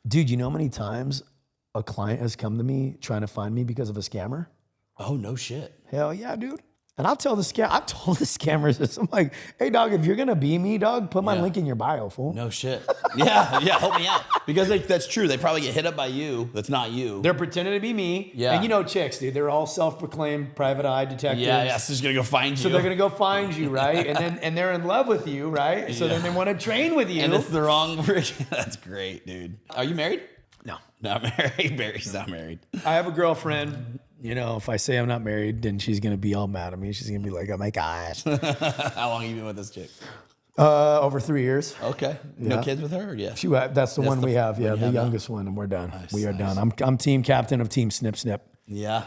Dude, you know how many times a client has come to me trying to find me because of a scammer? Oh, no shit. Hell yeah, dude. And I've told the scammers this. I'm like, hey, dog, if you're going to be me, dog, put my link in your bio, fool. No shit. Yeah, help me out. Because that's true. They probably get hit up by you. That's not you. They're pretending to be me. Yeah. And you know chicks, dude. They're all self-proclaimed private eye detectives. Yeah, so she's going to go find you. So they're going to go find you, right? And they're in love with you, right? So then they want to train with you. And it's the wrong version. That's great, dude. Are you married? No. Not married. Barry's not married. I have a girlfriend. You know, if I say I'm not married, then she's going to be all mad at me. She's going to be like, oh my gosh. How long have you been with this chick? Over 3 years. Okay. No kids with her? Or yeah. That's the one we have. Yeah, the youngest one, and we're done. Nice, we are done. I'm team captain of Team Snip Snip. Yeah.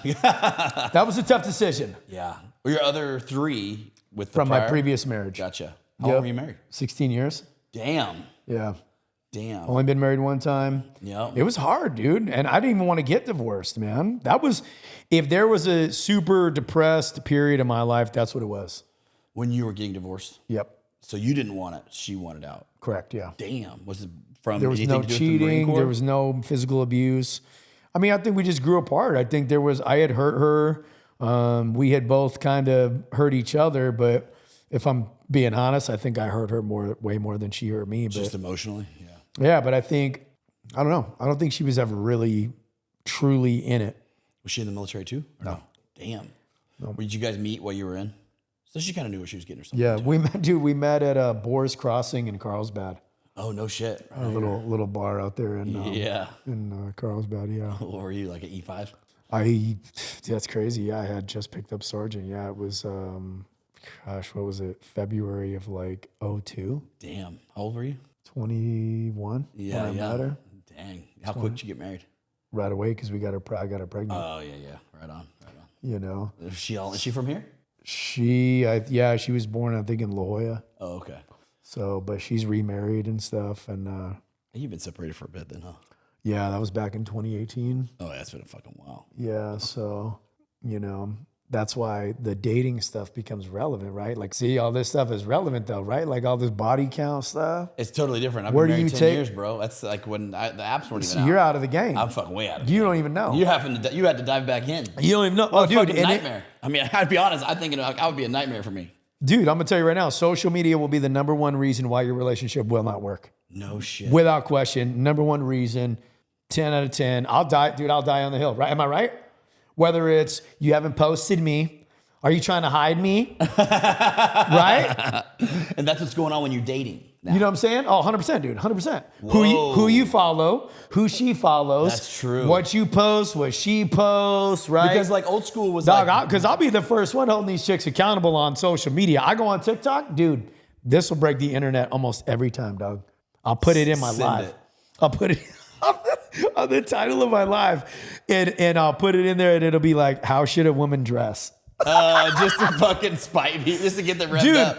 That was a tough decision. Yeah. Were your other three with the From prior? my previous marriage. Gotcha. How long were you married? 16 years. Damn. Yeah. Damn. Only been married one time. Yeah. It was hard, dude. And I didn't even want to get divorced, man. If there was a super depressed period in my life, that's what it was. When you were getting divorced? Yep. So you didn't want it. She wanted out. Correct, yeah. Damn. Was it from There was no cheating. There was no physical abuse. I mean, I think we just grew apart. I think I had hurt her. We had both kind of hurt each other, but if I'm being honest, I think I hurt her way more than she hurt me. Just emotionally? Yeah. Yeah, but I don't know. I don't think she was ever really, truly in it. Was she in the military too? No. Damn. No. Did you guys meet while you were in? So she kind of knew what she was getting herself into. Yeah, we met at Boers Crossing in Carlsbad. Oh, no shit. A little bar out there in Carlsbad, yeah. What were you, like an E5? That's crazy. Yeah, I had just picked up sergeant. Yeah, it was, what was it? February of like 2002. Damn. How old were you? 21. Yeah, when I met her. Dang. How quick did you get married? Right away, because I got her pregnant. Oh, yeah. Right on. You know. Is she from here? She was born, I think, in La Jolla. Oh, okay. So, but she's remarried and stuff. And you've been separated for a bit then, huh? Yeah, that was back in 2018. Oh, that's been a fucking while. Yeah, so, you know, that's why the dating stuff becomes relevant, right? Like, see, all this stuff is relevant though, right? Like all this body count stuff. It's totally different. I've been married 10 years, bro. That's like when the apps weren't even out. You're out of the game. I'm fucking way out of the game. You don't even know. You had to dive back in. You don't even know. Oh, dude. Nightmare. I mean, I'd be honest. I think it would be a nightmare for me. Dude, I'm going to tell you right now, social media will be the number one reason why your relationship will not work. No shit. Without question. Number one reason, 10 out of 10. I'll die on the hill, right? Am I right? Whether it's you haven't posted me, are you trying to hide me? Right? And that's what's going on when you're dating now. You know what I'm saying? Oh, 100%, dude. 100%. Who you follow, who she follows. That's true. What you post, what she posts, right? Because like old school was because I'll be the first one holding these chicks accountable on social media. I go on TikTok, dude, this will break the internet almost every time, dog. I'll put it in my live. I'll put it on the title of my live and I'll put it in there and it'll be like, how should a woman dress? Just to fucking spite me, just to get them revved up.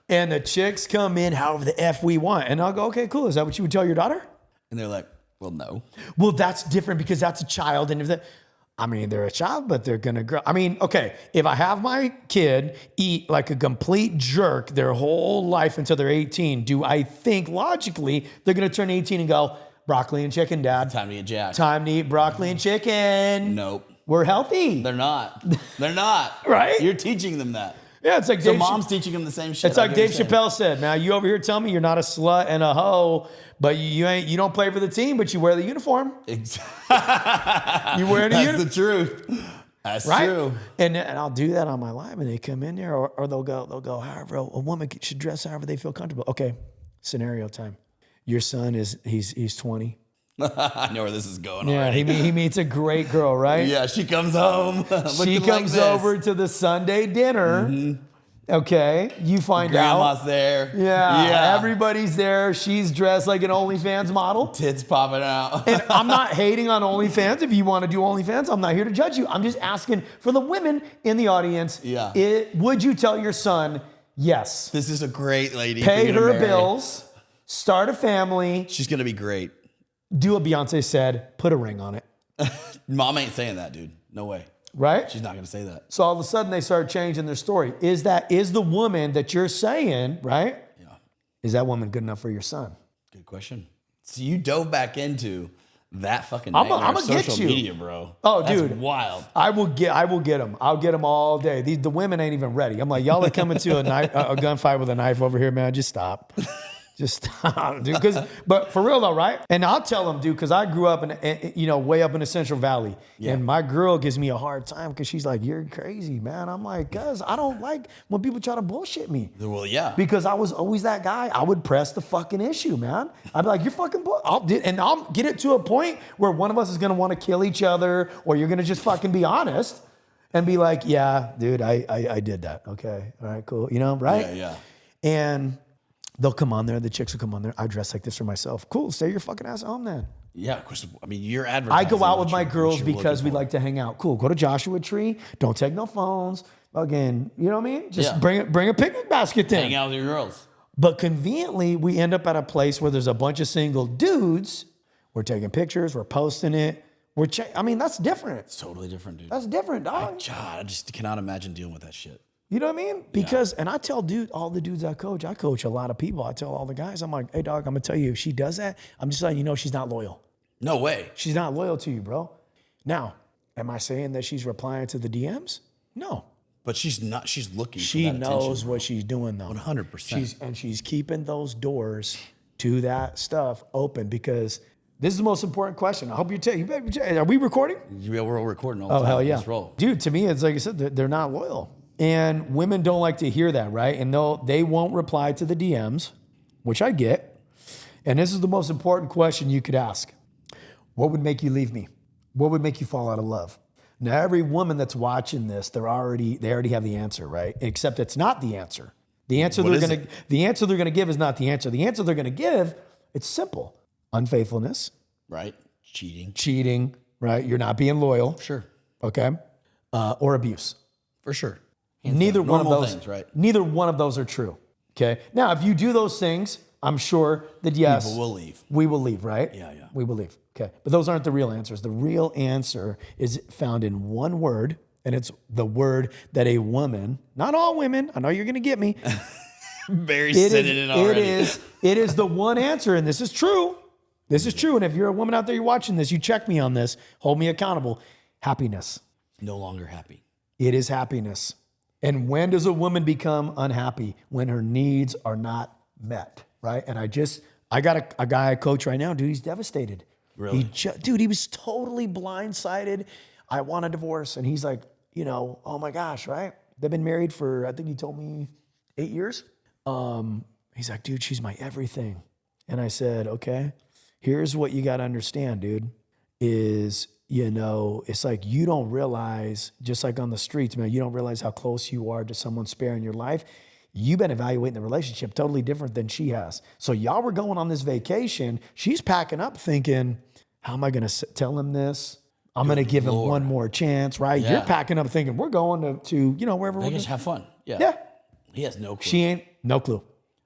And the chicks come in however the F we want. And I'll go, okay, cool. Is that what you would tell your daughter? And they're like, well, no. Well, that's different because that's a child. And they're a child, but they're going to grow. I mean, okay, if I have my kid eat like a complete jerk their whole life until they're 18, do I think logically they're going to turn 18 and go, broccoli and chicken, Dad? Time to get jacked. Time to eat broccoli and chicken. Nope. We're healthy. They're not. They're not. Right? You're teaching them that. Yeah, it's like mom's teaching them the same shit. It's like Dave Chappelle said. Now you over here telling me you're not a slut and a hoe, but you don't play for the team, but you wear the uniform. Exactly. You wear the uniform. That's the truth. That's right? True. And I'll do that on my live, and they come in there, or they'll go. However, a woman should dress however they feel comfortable. Okay, scenario time. Your son he's 20. I know where this is going. Yeah, he meets a great girl, right? Yeah, she comes home. She comes over to the Sunday dinner. Mm-hmm. Okay, you find Grandma's there. Yeah, everybody's there. She's dressed like an OnlyFans model. Tits popping out. And I'm not hating on OnlyFans. If you want to do OnlyFans, I'm not here to judge you. I'm just asking for the women in the audience. Yeah. Would you tell your son, yes? This is a great lady. Pay her bills, start a family. She's going to be great. Do what Beyonce said, put a ring on it. Mom ain't saying that, dude. No way. Right? She's not going to say that. So all of a sudden they start changing their story. Is the woman that you're saying, right? Yeah. Is that woman good enough for your son? Good question. So you dove back into that fucking I'm nightmare of gonna get social you. media, bro. Oh, That's dude, wild. I will get them. I'll get them all day. The women ain't even ready. I'm like, y'all are coming to a gunfight with a knife over here, man. Just stop. Just stop, dude. But for real though, right? And I'll tell them, dude, because I grew up way up in the Central Valley, and my girl gives me a hard time because she's like, "You're crazy, man." I'm like, "Cuz I don't like when people try to bullshit me." Well, yeah. Because I was always that guy. I would press the fucking issue, man. I'd be like, "You're fucking bull." I'll get it to a point where one of us is gonna want to kill each other, or you're gonna just fucking be honest and be like, "Yeah, dude, I did that. Okay, all right, cool." You know, right? Yeah, yeah. And they'll come on there. The chicks will come on there. I dress like this for myself. Cool. Stay your fucking ass home then. Yeah, of course. I mean, you're advertising. I go out with my girls because we like to hang out. Cool. Go to Joshua Tree. Don't take no phones. Again, you know what I mean? Just bring a picnic basket then. Hang out with your girls. But conveniently, we end up at a place where there's a bunch of single dudes. We're taking pictures. We're posting it. I mean, that's different. It's totally different, dude. That's different, dog. God, I just cannot imagine dealing with that shit. You know what I mean? Because, and I tell all the dudes I coach a lot of people. I tell all the guys, I'm like, hey, dog, I'm going to tell you, if she does that, I'm just letting you know she's not loyal. No way. She's not loyal to you, bro. Now, am I saying that she's replying to the DMs? No. But she's not, she's looking She for that knows attention, what she's doing, though. 100%. She's keeping those doors to that stuff open because this is the most important question. I hope you are we recording? Yeah, we're all recording all the time. Oh, hell yeah. Let's roll. Dude, to me, it's like I said, they're not loyal. And women don't like to hear that, right? And they won't reply to the DMs, which I get. And this is the most important question you could ask. What would make you leave me? What would make you fall out of love? Now, every woman that's watching this, they already have the answer, right? Except it's not the answer. The answer they're gonna give is not the answer. The answer they're gonna give, it's simple. Unfaithfulness. Right. Cheating, right? You're not being loyal. Sure. Okay. Or abuse. For sure. Neither one of those things, right? Neither one of those are true. Okay. Now, if you do those things, I'm sure that yes, People will leave. We will leave, right? Yeah, yeah. We will leave. Okay. But those aren't the real answers. The real answer is found in one word, and it's the word that a woman, not all women, I know you're gonna get me. Barry's sitting in it already. It is the one answer, and this is true. This is true. And if you're a woman out there, you're watching this, you check me on this, hold me accountable. Happiness. No longer happy. It is happiness. And when does a woman become unhappy? When her needs are not met, right? And I got a guy I coach right now, dude, he's devastated. Really? Dude, he was totally blindsided. I want a divorce. And he's like, oh my gosh, right? They've been married for, I think he told me 8 years. He's like, dude, she's my everything. And I said, okay, here's what you got to understand, dude, is, it's like you don't realize, just like on the streets, man, you don't realize how close you are to someone sparing your life. You've been evaluating the relationship totally different than she has. So y'all were going on this vacation. She's packing up thinking, how am I going to tell him this? I'm going to give him one more chance, right? Yeah. You're packing up thinking, we're going to wherever we're They going. just have fun. Yeah. Yeah. He has no clue. She ain't, no clue.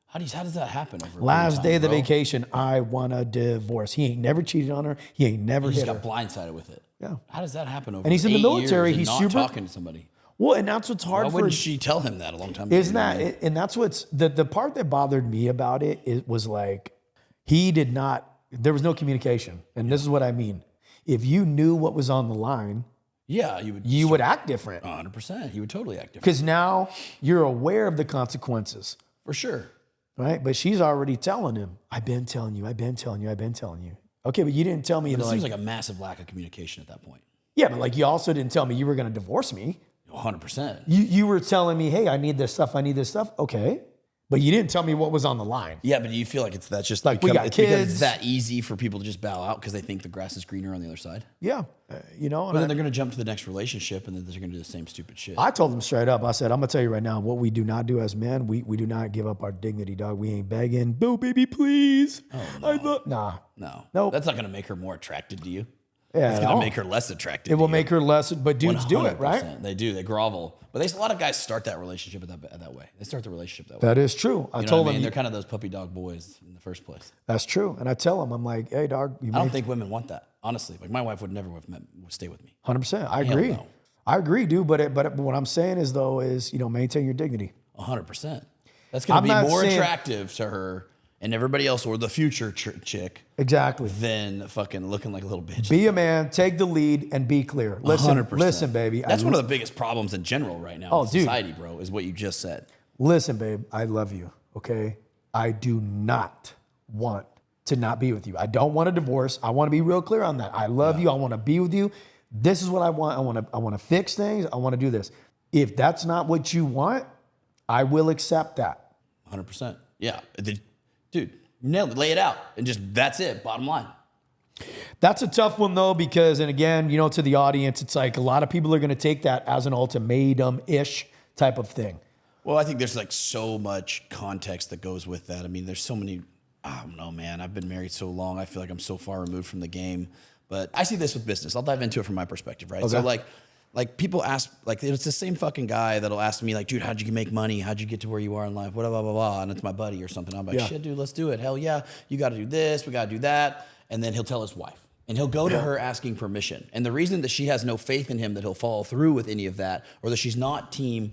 How does that happen? Last day of the vacation, I want a divorce. He ain't never cheated on her. He ain't never hit her. He just got blindsided with it. Yeah. How does that happen over? And he's in the 8 military. years and He's not super talking to somebody. Well, and that's what's hard Why wouldn't she tell him that a long time ago? Isn't that? And that's what's the part that bothered me about it. It was like he did not. There was no communication, and this is what I mean. If you knew what was on the line, yeah, you would act different. 100%. You would totally act different. Because now you're aware of the consequences. For sure. Right? But she's already telling him, I've been telling you, I've been telling you, I've been telling you. Okay, but you didn't tell me. It seems like a massive lack of communication at that point. Yeah, but like you also didn't tell me you were going to divorce me. 100%. You were telling me, hey, I need this stuff. Okay. But you didn't tell me what was on the line. Yeah, but do you feel like that's just like we got kids? Because it's that easy for people to just bow out because they think the grass is greener on the other side? Yeah. But then they're going to jump to the next relationship and then they're going to do the same stupid shit. I told them straight up. I said, I'm going to tell you right now, what we do not do as men, we do not give up our dignity, dog. We ain't begging, boo, baby, please. Oh, no. No. Nope. That's not going to make her more attracted to you. Yeah, it's going to make her less attractive. It will make her less, but dudes do it, right? They do. They grovel. But a lot of guys start that relationship that way. They start the relationship that way. That is true. I told them. They're kind of those puppy dog boys in the first place. That's true. And I tell them, I'm like, hey, dog. I don't think women want that. Honestly, like my wife would never stay with me. 100%. I agree. No. I agree, dude. But what I'm saying is, though, maintain your dignity. 100%. That's going to be more attractive to her and everybody else or the future chick, Exactly. then fucking looking like a little bitch. Be a man, take the lead, and be clear. Listen, 100%. listen, baby. That's one of the biggest problems in general right now in society, bro, is what you just said. Listen, babe, I love you, okay? I do not want to not be with you. I don't want a divorce. I want to be real clear on that. I love you. I want to be with you. This is what I want. I want to fix things. I want to do this. If that's not what you want, I will accept that. 100%. Yeah. Dude, nailed it. Lay it out. And just, that's it. Bottom line. That's a tough one though, because, and again, you know, to the audience, it's like a lot of people are going to take that as an ultimatum-ish type of thing. Well, I think there's like so much context that goes with that. I mean, there's so many, I don't know, man. I've been married so long. I feel like I'm so far removed from the game. But I see this with business. I'll dive into it from my perspective, right? Okay. So like people ask, like it's the same fucking guy that'll ask me like, dude, how'd you make money? How'd you get to where you are in life? Blah, blah, blah, blah. And it's my buddy or something. I'm like, shit, dude, let's do it. Hell yeah. You got to do this. We got to do that. And then he'll tell his wife. And he'll go to her asking permission. And the reason that she has no faith in him that he'll follow through with any of that, or that she's not team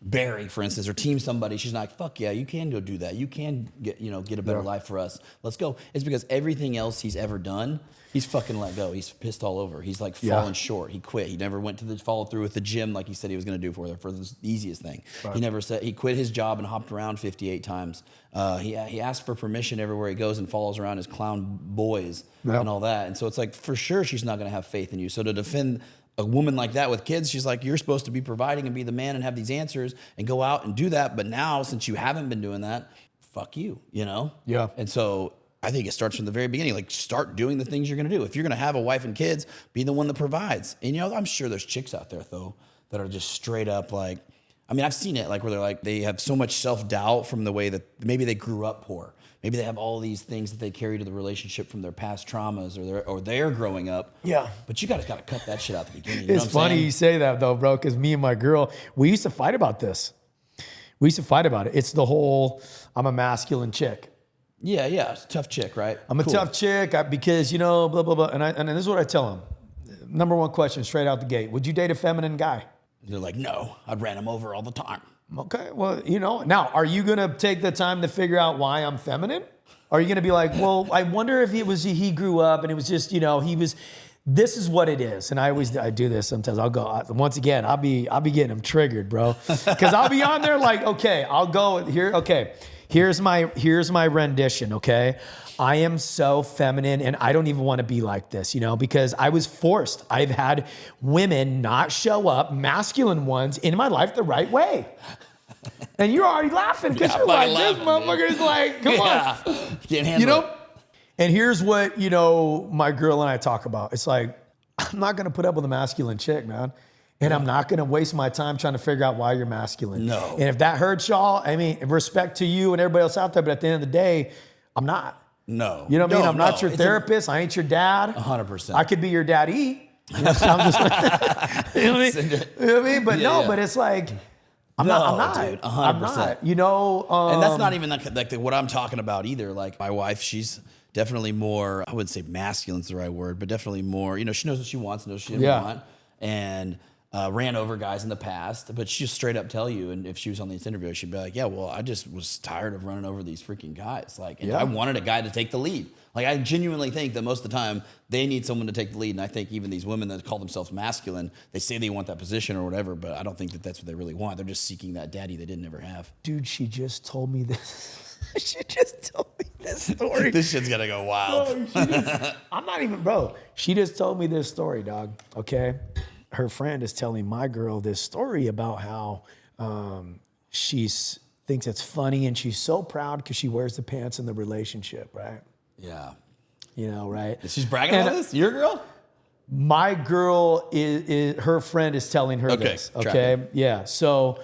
Barry, for instance, or team somebody, she's like, fuck yeah, you can go do that. You can get a better life for us. Let's go. It's because everything else he's ever done, he's fucking let go. He's pissed all over. He's like fallen short. He quit. He never went to the follow through with the gym like he said he was going to do for the easiest thing. Right. He never said, he quit his job and hopped around 58 times. He asked for permission everywhere he goes and follows around his clown boys and all that. And so it's like, for sure, she's not going to have faith in you. So to defend a woman like that with kids, she's like, you're supposed to be providing and be the man and have these answers and go out and do that. But now, since you haven't been doing that, fuck you, you know? Yeah. And so I think it starts from the very beginning. Like, start doing the things you're going to do. If you're going to have a wife and kids, be the one that provides. And, you know, I'm sure there's chicks out there, though, that are just straight up like, I mean, I've seen it, like, where they're like, they have so much self-doubt from the way that maybe they grew up poor. Maybe they have all these things that they carry to the relationship from their past traumas or their growing up. Yeah. But you got to cut that shit out at the beginning. You it's funny you say that, though, bro, because me and my girl, we used to fight about this. We used to fight about it. It's the whole, I'm a masculine chick. Yeah, it's a tough chick, right? I'm a tough chick because, you know, blah, blah, blah. And this is what I tell them. Number one question, straight out the gate. Would you date a feminine guy? They're like, no, I ran him over all the time. Okay, well, you know, now, are you going to take the time to figure out why I'm feminine? Are you going to be like, well, I wonder if it was he grew up and it was just, you know, this is what it is. And I do this sometimes. I'll go, once again, I'll be getting them triggered, bro. Because I'll be on there like, okay, I'll go here. Okay, here's my rendition, okay? I am so feminine and I don't even want to be like this, you know, because I was forced. I've had women not show up, masculine ones, in my life the right way. And you're already laughing because you're like, this motherfucker is like, come on. Can't handle you know? And here's what, you know, my girl and I talk about. It's like, I'm not going to put up with a masculine chick, man. And I'm not going to waste my time trying to figure out why you're masculine. No. And if that hurts y'all, I mean, respect to you and everybody else out there, but at the end of the day, I'm not. No. You know what I mean? I'm not your therapist. I ain't your dad. 100%. I could be your daddy. You know, so I'm just like, you know what I mean? You know what I mean? But but it's like, I'm not. Dude, 100%. I'm not. You know, and that's not even like what I'm talking about either. Like my wife, she's definitely more, I wouldn't say masculine is the right word, but definitely more, you know, she knows what she wants, knows what she doesn't want. And ran over guys in the past, but she'll straight up tell you, and if she was on this interview, she'd be like, yeah, well, I just was tired of running over these freaking guys. Like, and I wanted a guy to take the lead. Like, I genuinely think that most of the time they need someone to take the lead. And I think even these women that call themselves masculine, they say they want that position or whatever, but I don't think that that's what they really want. They're just seeking that daddy they didn't ever have. Dude, she just told me this. She just told me this story. This shit's gonna go wild. I'm not even, bro. She just told me this story, dog. Okay? Her friend is telling my girl this story about how she thinks it's funny and she's so proud because she wears the pants in the relationship, right? Yeah. You know, right? She's bragging about this? Your girl? My girl is her friend is telling her this. Okay. Yeah. So,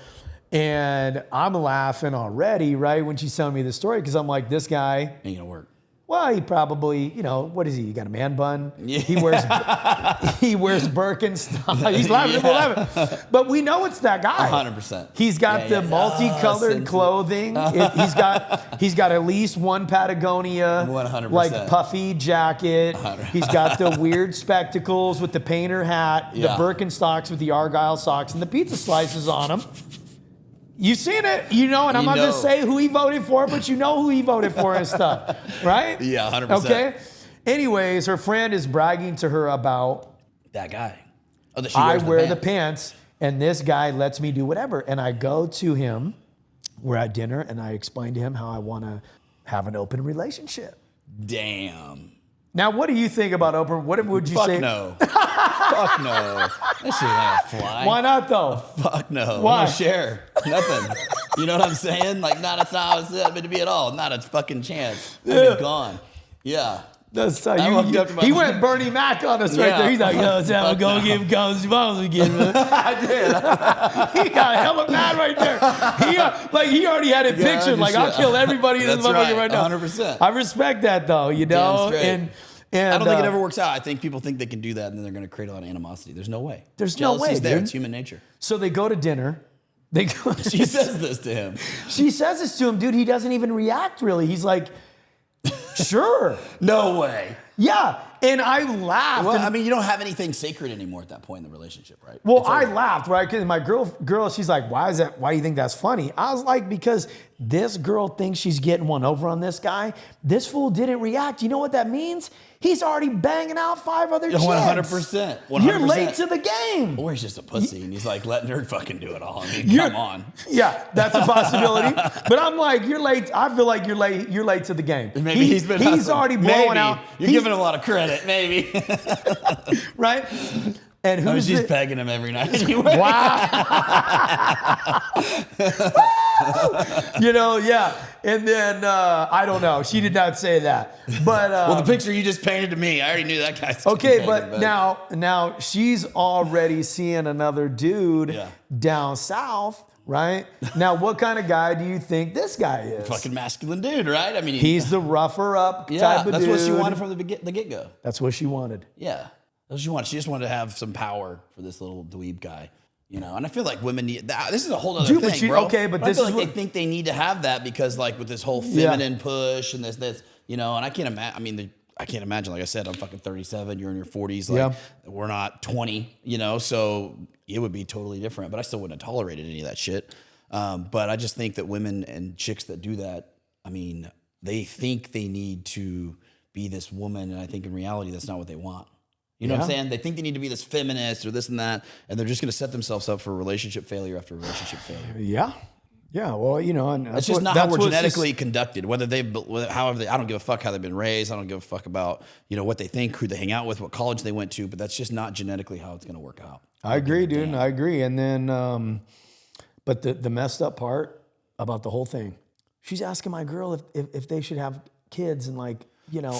and I'm laughing already, right? When she's telling me this story, because I'm like, this guy ain't gonna work. Well, he probably, you know, what is he? You got a man bun? Yeah. He wears Birkenstock. He's laughing. We're laughing. But we know it's that guy. 100%. He's got the multicolored clothing. He's got at least one Patagonia 100%. like puffy jacket. 100%. He's got the weird spectacles with the painter hat, the Birkenstocks with the Argyle socks, and the pizza slices on them. You've seen it, and I'm not going to say who he voted for, but you know who he voted for and stuff, right? Yeah, 100%. Okay? Anyways, her friend is bragging to her about that guy. Oh, that I wear the pants, and this guy lets me do whatever. And I go to him, we're at dinner, and I explain to him how I want to have an open relationship. Damn. Now, what do you think about open? What would you say? No. Fuck no. That shit ain't gonna fly. Why not though? Fuck no. Why? No share. Nothing. You know what I'm saying? Like, that's not how it's meant to be at all. Not a fucking chance. I've been gone. Yeah. That's he went Bernie Mac on us right there. He's like, yo, Sam, go give guns again, man. I did. He got hella mad right there. He already had it pictured. Like, I'll kill everybody in this motherfucker right now. 100%. I respect that though, And I don't think it ever works out. I think people think they can do that and then they're going to create a lot of animosity. There's no way. There's no way, there. dude. It's human nature. So they go to dinner. She says this to him. She says this to him, dude. He doesn't even react really. He's like, sure. No way. Yeah. And I laughed. Well, I mean, you don't have anything sacred anymore at that point in the relationship, right? Well, I laughed, right? Because my girl, she's like, why do you think that's funny? I was like, because this girl thinks she's getting one over on this guy. This fool didn't react. You know what that means? He's already banging out 5 other chicks. 100%. You're late to the game. Or he's just a pussy and he's like letting her fucking do it all. I mean, come on. Yeah, that's a possibility. But I'm like, you're late. I feel like you're late to the game. Maybe he's already blowing out. You're giving him a lot of credit, maybe. Right? And she's pegging him every night. Wow. Yeah. And then, I don't know. She did not say that. But well, the picture you just painted to me, I already knew that guy's okay, but now she's already seeing another dude down south, right? Now, what kind of guy do you think this guy is? Fucking masculine dude, right? I mean, he's the rougher up type of dude. That's what she wanted from the get-go. That's what she wanted. Yeah. That's what she wanted. She just wanted to have some power for this little dweeb guy. And I feel like women need that. This is a whole other thing, bro. Okay, but I feel like they think they need to have that because, like, with this whole feminine push and this, and I can't imagine. I mean, I can't imagine. Like I said, I'm fucking 37. You're in your 40s. Like, we're not 20. So it would be totally different. But I still wouldn't have tolerated any of that shit. But I just think that women and chicks that do that, I mean, they think they need to be this woman, and I think in reality, that's not what they want. You know what I'm saying? They think they need to be this feminist or this and that, and they're just going to set themselves up for relationship failure after relationship failure. Yeah. Yeah. Well, and that's just not how we're genetically conducted. I don't give a fuck how they've been raised. I don't give a fuck about, what they think, who they hang out with, what college they went to, but that's just not genetically how it's going to work out. I agree, dude. I agree. And then, but the messed up part about the whole thing, she's asking my girl if they should have kids and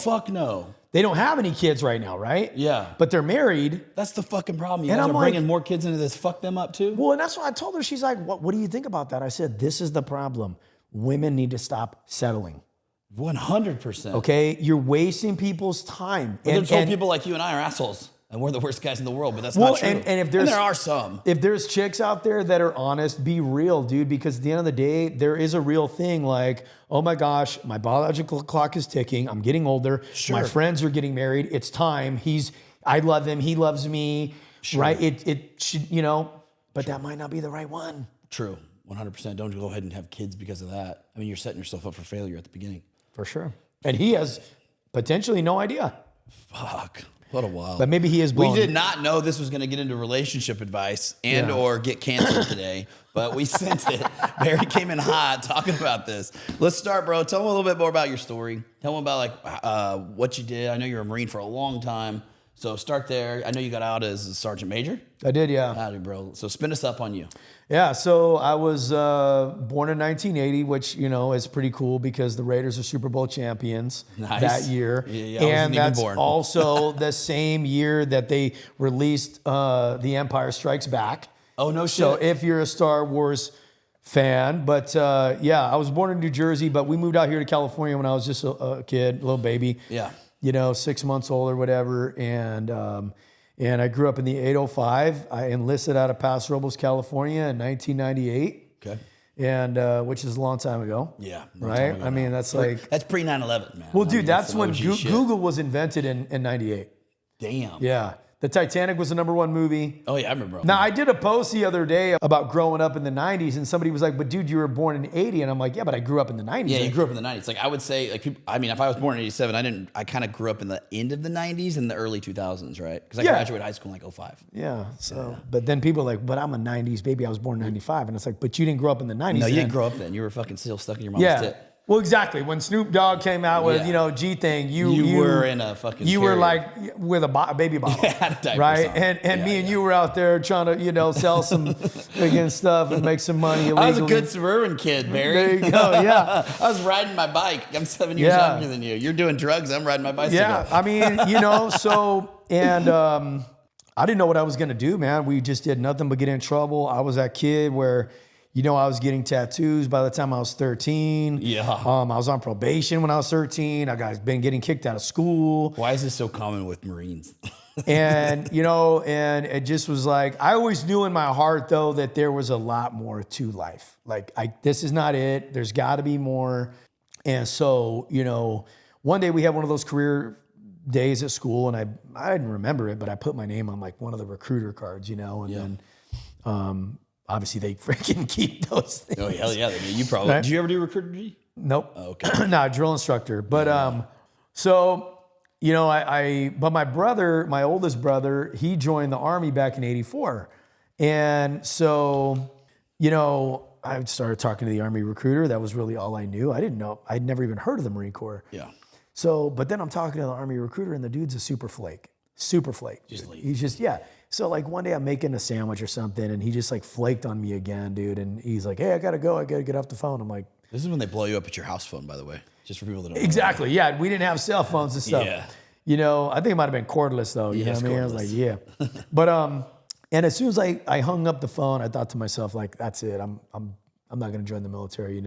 Fuck no. They don't have any kids right now, right? Yeah. But they're married. That's the fucking problem. You guys are bringing more kids into this. Fuck them up too. Well, and that's what I told her. She's like, what do you think about that? I said, this is the problem. Women need to stop settling. 100%. Okay? You're wasting people's time. And people like you and I are assholes. And we're the worst guys in the world, but that's not true. And there are some. If there's chicks out there that are honest, be real, dude, because at the end of the day, there is a real thing like, oh my gosh, my biological clock is ticking. I'm getting older. Sure. My friends are getting married. It's time. I love him. He loves me. Sure. Right? It should, but that might not be the right one. True. 100%. Don't go ahead and have kids because of that. I mean, you're setting yourself up for failure at the beginning. For sure. And he has potentially no idea. Fuck. What a wild. But maybe he is blown. We did not know this was going to get into relationship advice or get canceled today, but we sent it. Barry came in hot talking about this. Let's start, bro. Tell them a little bit more about your story. Tell them about what you did. I know you were a Marine for a long time, so start there. I know you got out as a Sergeant Major. I did, yeah. Howdy, bro. So spin us up on you. Yeah, so I was born in 1980, which, is pretty cool because the Raiders are Super Bowl champions that year. Yeah, and that's also the same year that they released The Empire Strikes Back. Oh, no shit. So if you're a Star Wars fan, but I was born in New Jersey, but we moved out here to California when I was just a kid, a little baby. Yeah. 6 months old or whatever, and I grew up in the 805. I enlisted out of Paso Robles, California in 1998. Okay. And which is a long time ago. Yeah. Right? I mean, that's pre 9/11, man. Well, dude, that's when Google was invented in 98. Damn. Yeah. The Titanic was the #1 movie. Oh yeah, I remember. Now, I did a post the other day about growing up in the 90s, and somebody was like, but dude, you were born in 80. And I'm like, yeah, but I grew up in the 90s. Yeah, you grew up in the 90s. Like I would say, like people, I mean, if I was born in 87, I kind of grew up in the end of the 90s and the early 2000s, right? Because I graduated high school in like 05. Yeah, so, but then people are like, but I'm a 90s baby. I was born in 95. And it's like, but you didn't grow up in the 90s. No, you then. didn't grow up then. You were fucking still stuck in your mom's tit. Well, exactly. When Snoop Dogg came out with, G thing, you were in a fucking You carrier. were like with a baby bottle. Yeah, a diaper right? song. And me and you were out there trying to, sell some freaking stuff and make some money illegally. I was a good suburban kid, Barry. There you go, yeah. I was riding my bike. I'm 7 years younger than you. You're doing drugs. I'm riding my bicycle. Yeah, I mean, I didn't know what I was going to do, man. We just did nothing but get in trouble. I was that kid where... I was getting tattoos by the time I was 13. Yeah. I was on probation when I was 13. Been getting kicked out of school. Why is this so common with Marines? And it just was like, I always knew in my heart though, that there was a lot more to life. Like this is not it. There's gotta be more. And so, one day we had one of those career days at school and I didn't remember it, but I put my name on like one of the recruiter cards, and then, obviously, they freaking keep those things. Oh, hell yeah, they do. You probably... Right? Did you ever do recruiter G? Nope. Oh, okay. Nah, drill instructor. But, but my brother, my oldest brother, he joined the Army back in 84. And so, I started talking to the Army recruiter. That was really all I knew. I didn't know. I'd never even heard of the Marine Corps. Yeah. So, but then I'm talking to the Army recruiter, and the dude's a super flake. Super flake. He's just, So like one day I'm making a sandwich or something and he just like flaked on me again, dude. And he's like, hey, I gotta go. I gotta get off the phone. I'm like, this is when they blow you up at your house phone, by the way, just for people that don't know. Exactly. Yeah. We didn't have cell phones and stuff. Yeah. I think it might've been cordless though. You know what I mean? I was like, yeah. But, and as soon as I hung up the phone, I thought to myself, like, that's it. I'm not gonna join the military.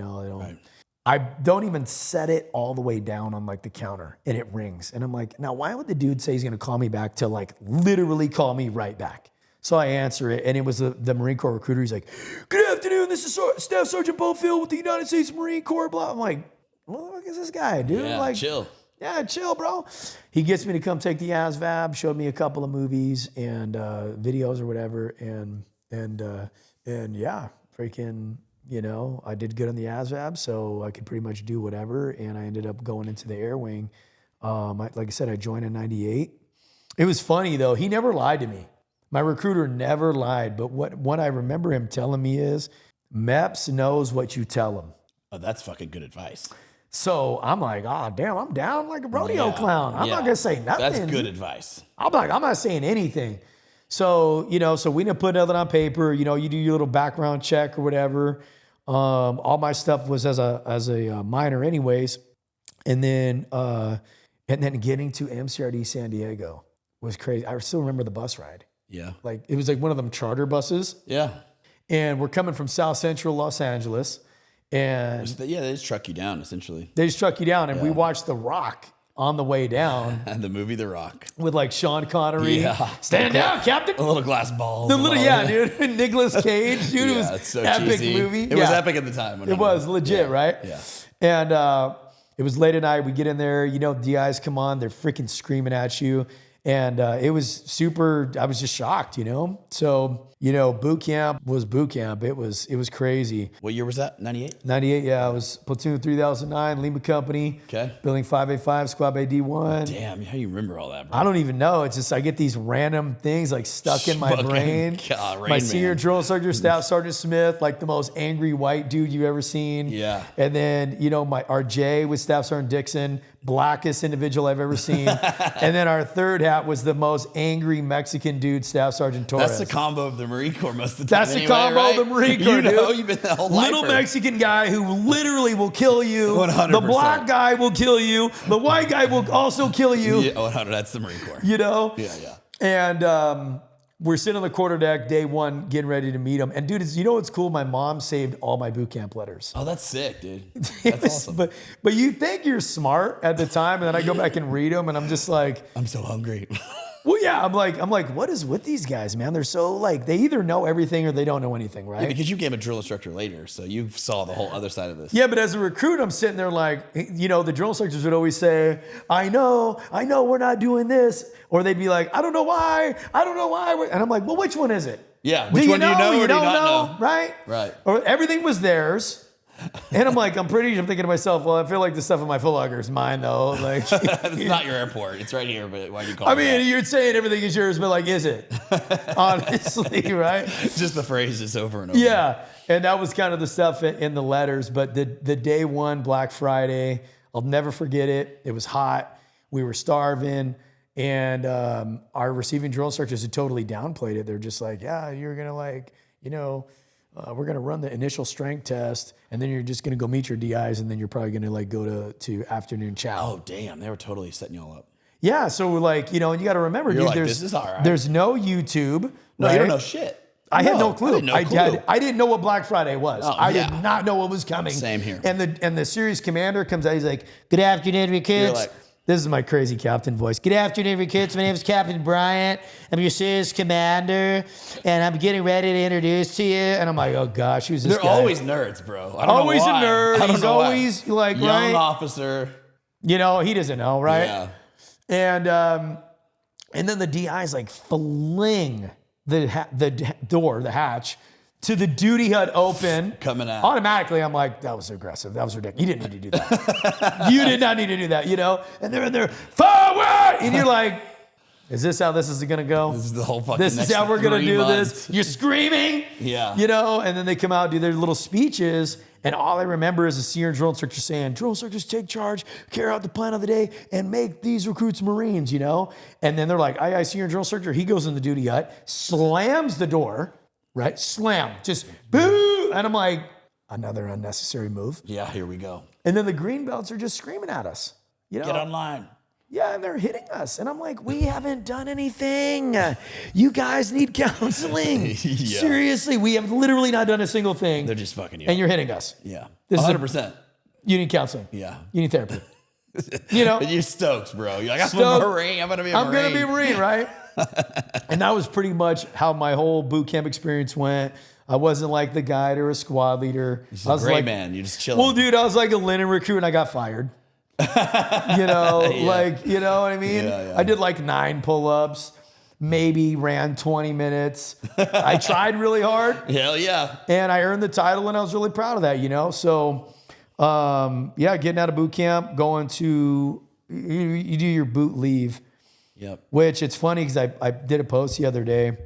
I don't even set it all the way down on like the counter and it rings. And I'm like, now why would the dude say he's gonna call me back to like literally call me right back? So I answer it and it was the Marine Corps recruiter. He's like, good afternoon, this is Staff Sergeant Bofield with the United States Marine Corps, blah. I'm like, what the fuck is this guy, dude? Yeah, like, chill. Yeah, chill, bro. He gets me to come take the ASVAB, showed me a couple of movies and videos or whatever. And yeah, freaking... I did good on the ASVAB, so I could pretty much do whatever. And I ended up going into the air wing. Like I said, I joined in 98. It was funny though. He never lied to me. My recruiter never lied. But what I remember him telling me is, MEPS knows what you tell him. Oh, that's fucking good advice. So I'm like, damn, I'm down like a rodeo clown. I'm not gonna say nothing. That's good advice. I'm not saying anything. So, so we didn't put nothing on paper. You do your little background check or whatever. All my stuff was as a minor anyways. And then getting to MCRD San Diego was crazy. I still remember the bus ride. Yeah. Like it was like one of them charter buses. Yeah. And we're coming from South Central Los Angeles. And they just truck you down essentially. They just truck you down. And we watched The Rock on the way down. And the movie The Rock. With like Sean Connery. Yeah. Stand down, Captain. A little glass ball. Dude. Nicolas Cage. Dude, it was it's so epic cheesy. movie. It was epic at the time. It was legit, right? Yeah. And it was late at night. We get in there, DIs come on. They're freaking screaming at you. And it was super, I was just shocked, So, boot camp was boot camp. It was crazy. What year was that? 98? 98, yeah. I was platoon 3009, Lima Company. Okay. Building 585, Squad Bay D1. Damn, how do you remember all that, bro? I don't even know. It's just I get these random things like stuck in my brain. God, my senior drill sergeant, Staff Sergeant Smith, like the most angry white dude you've ever seen. Yeah. And then, my RJ was Staff Sergeant Dixon, blackest individual I've ever seen. And then our third hat was the most angry Mexican dude, Staff Sergeant Torres. That's the combo of the Marine Corps most of the time. That's the combo of the Marine Corps, dude. You've been the whole life. Little Mexican guy who literally will kill you. 100%. The black guy will kill you. The white guy will also kill you. Yeah, 100. That's the Marine Corps. Yeah. And we're sitting on the quarterdeck, day one, getting ready to meet him. And dude, what's cool? My mom saved all my boot camp letters. Oh, that's sick, dude. That's awesome. But you think you're smart at the time, and then I go back and read them, and I'm just like, I'm so hungry. Well, yeah, I'm like, what is with these guys, man? They're so like, they either know everything or they don't know anything, right? Yeah, because you became a drill instructor later, so you saw the whole other side of this. Yeah, but as a recruit, I'm sitting there like, you know, the drill instructors would always say, I know, we're not doing this. Or they'd be like, I don't know why. And I'm like, well, which one is it? Yeah, which one do you know or do you not know? Right? Right. Or everything was theirs. And I'm like, I'm thinking to myself, well, I feel like the stuff in my foot locker is mine though. Like, it's not your airport. It's right here, but why do you call it? I mean, you're saying everything is yours, but like, is it? Honestly, right? Just the phrase is over and over. Yeah. And that was kind of the stuff in the letters. But the day one, Black Friday, I'll never forget it. It was hot. We were starving. And our receiving drill instructors had totally downplayed it. They're just like, yeah, you're going to like, you know, we're going to run the initial strength test, and then you're just going to go meet your DIs, and then you're probably going to like go to afternoon chow. Oh, damn. They were totally setting y'all up. Yeah. So we're like, you know, and you got to remember, You're dude, like, this is all right. There's no YouTube. No, right? you don't know shit. I had no clue. I didn't know what Black Friday was. Oh, I did not know what was coming. Same here. And the series commander comes out. He's like, "Good afternoon, recruits." Like, this is my crazy captain voice. Good afternoon, recruits. My name is Captain Bryant. I'm your series commander, and I'm getting ready to introduce to you. And I'm like, oh gosh, who's this they're guy? always nerds, bro. I don't Always know a why. nerd. I don't He's know why. always like, young right? officer. You know, he doesn't know, right? Yeah. And then the DIs like fling the door, the hatch, to the duty hut open. Coming out. Automatically, I'm like, that was aggressive. That was ridiculous. You didn't need to do that. You did not need to do that, you know? And they're in there, forward! And you're like, is this how this is going to go? This is the whole fucking This is how we're going to do months. this. You're screaming. Yeah. You know, and then they come out, do their little speeches. And all I remember is a senior drill instructor saying, drill instructors take charge, carry out the plan of the day, and make these recruits Marines, you know? And then they're like, aye, senior drill instructor. He goes in the duty hut, slams the door, right? Slam, just boo. And I'm like, another unnecessary move. Yeah, here we go. And then the green belts are just screaming at us, you know? Get online. Yeah, and they're hitting us. And I'm like, we haven't done anything. You guys need counseling. Yeah. Seriously, we have literally not done a single thing. They're just fucking you. And you're hitting us. Yeah. This is 100%. You need counseling. Yeah. You need therapy. You know? But you're stoked, bro. You're like, I'm Stoked. a Marine. I'm going to be a Marine. I'm going to be a Marine, right? And that was pretty much how my whole boot camp experience went. I wasn't like the guide or a squad leader. He's I a was gray like, man. You're just chilling. well, dude, I was like a linen recruit and I got fired. You know, Yeah. like, you know what I mean? Yeah, yeah. I did like 9 pull-ups, maybe ran 20 minutes. I tried really hard Hell yeah. and I earned the title and I was really proud of that, you know? So, yeah, getting out of boot camp, going to, you do your boot leave, Yep. which it's funny because I did a post the other day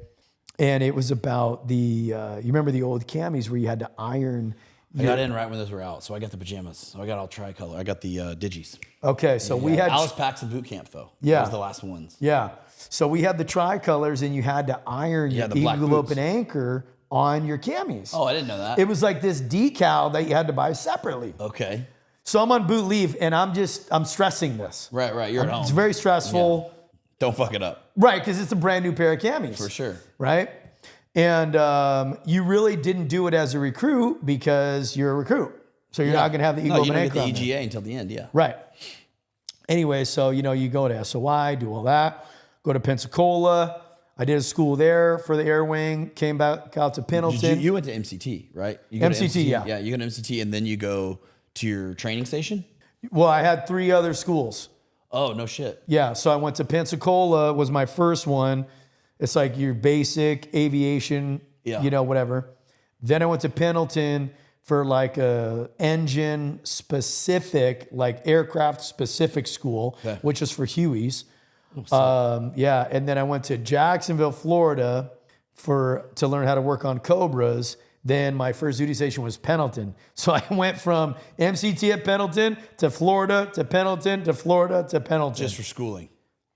and it was about you remember the old camis where you had to iron. I got in right when those were out, so I got the pajamas. So I got all tricolor. I got the digis. Okay, so we had Alice packs in boot camp though. Yeah. That was the last ones. Yeah. So we had the tricolors and you had to iron Yeah, your the black Eagle boots. Open Anchor on your camis. Oh, I didn't know that. It was like this decal that you had to buy separately. Okay. So I'm on boot leave and I'm stressing this. Right. You're at home. It's very stressful. Don't fuck it up. Right, because it's a brand new pair of camis. For sure. Right? And you really didn't do it as a recruit because you're a recruit. So you're not going to have the Eagle No, Open you don't Anchor get on the there. EGA until the end, yeah. Right. Anyway, so, you know, you go to SOI, do all that, go to Pensacola. I did a school there for the Air Wing, came back out to Pendleton. You went to MCT, right? You go to MCT, yeah. Yeah, you go to MCT and then you go to your training station? Well, I had 3 other schools. Oh, no shit. Yeah, so I went to Pensacola, was my first one. It's like your basic aviation, Yeah. you know, whatever. Then I went to Pendleton for like a engine specific, like aircraft specific school, Okay. which is for Hueys. Yeah, and then I went to Jacksonville, Florida to learn how to work on Cobras. Then my first duty station was Pendleton. So I went from MCT at Pendleton to Florida to Pendleton to Florida to Pendleton. Just for schooling.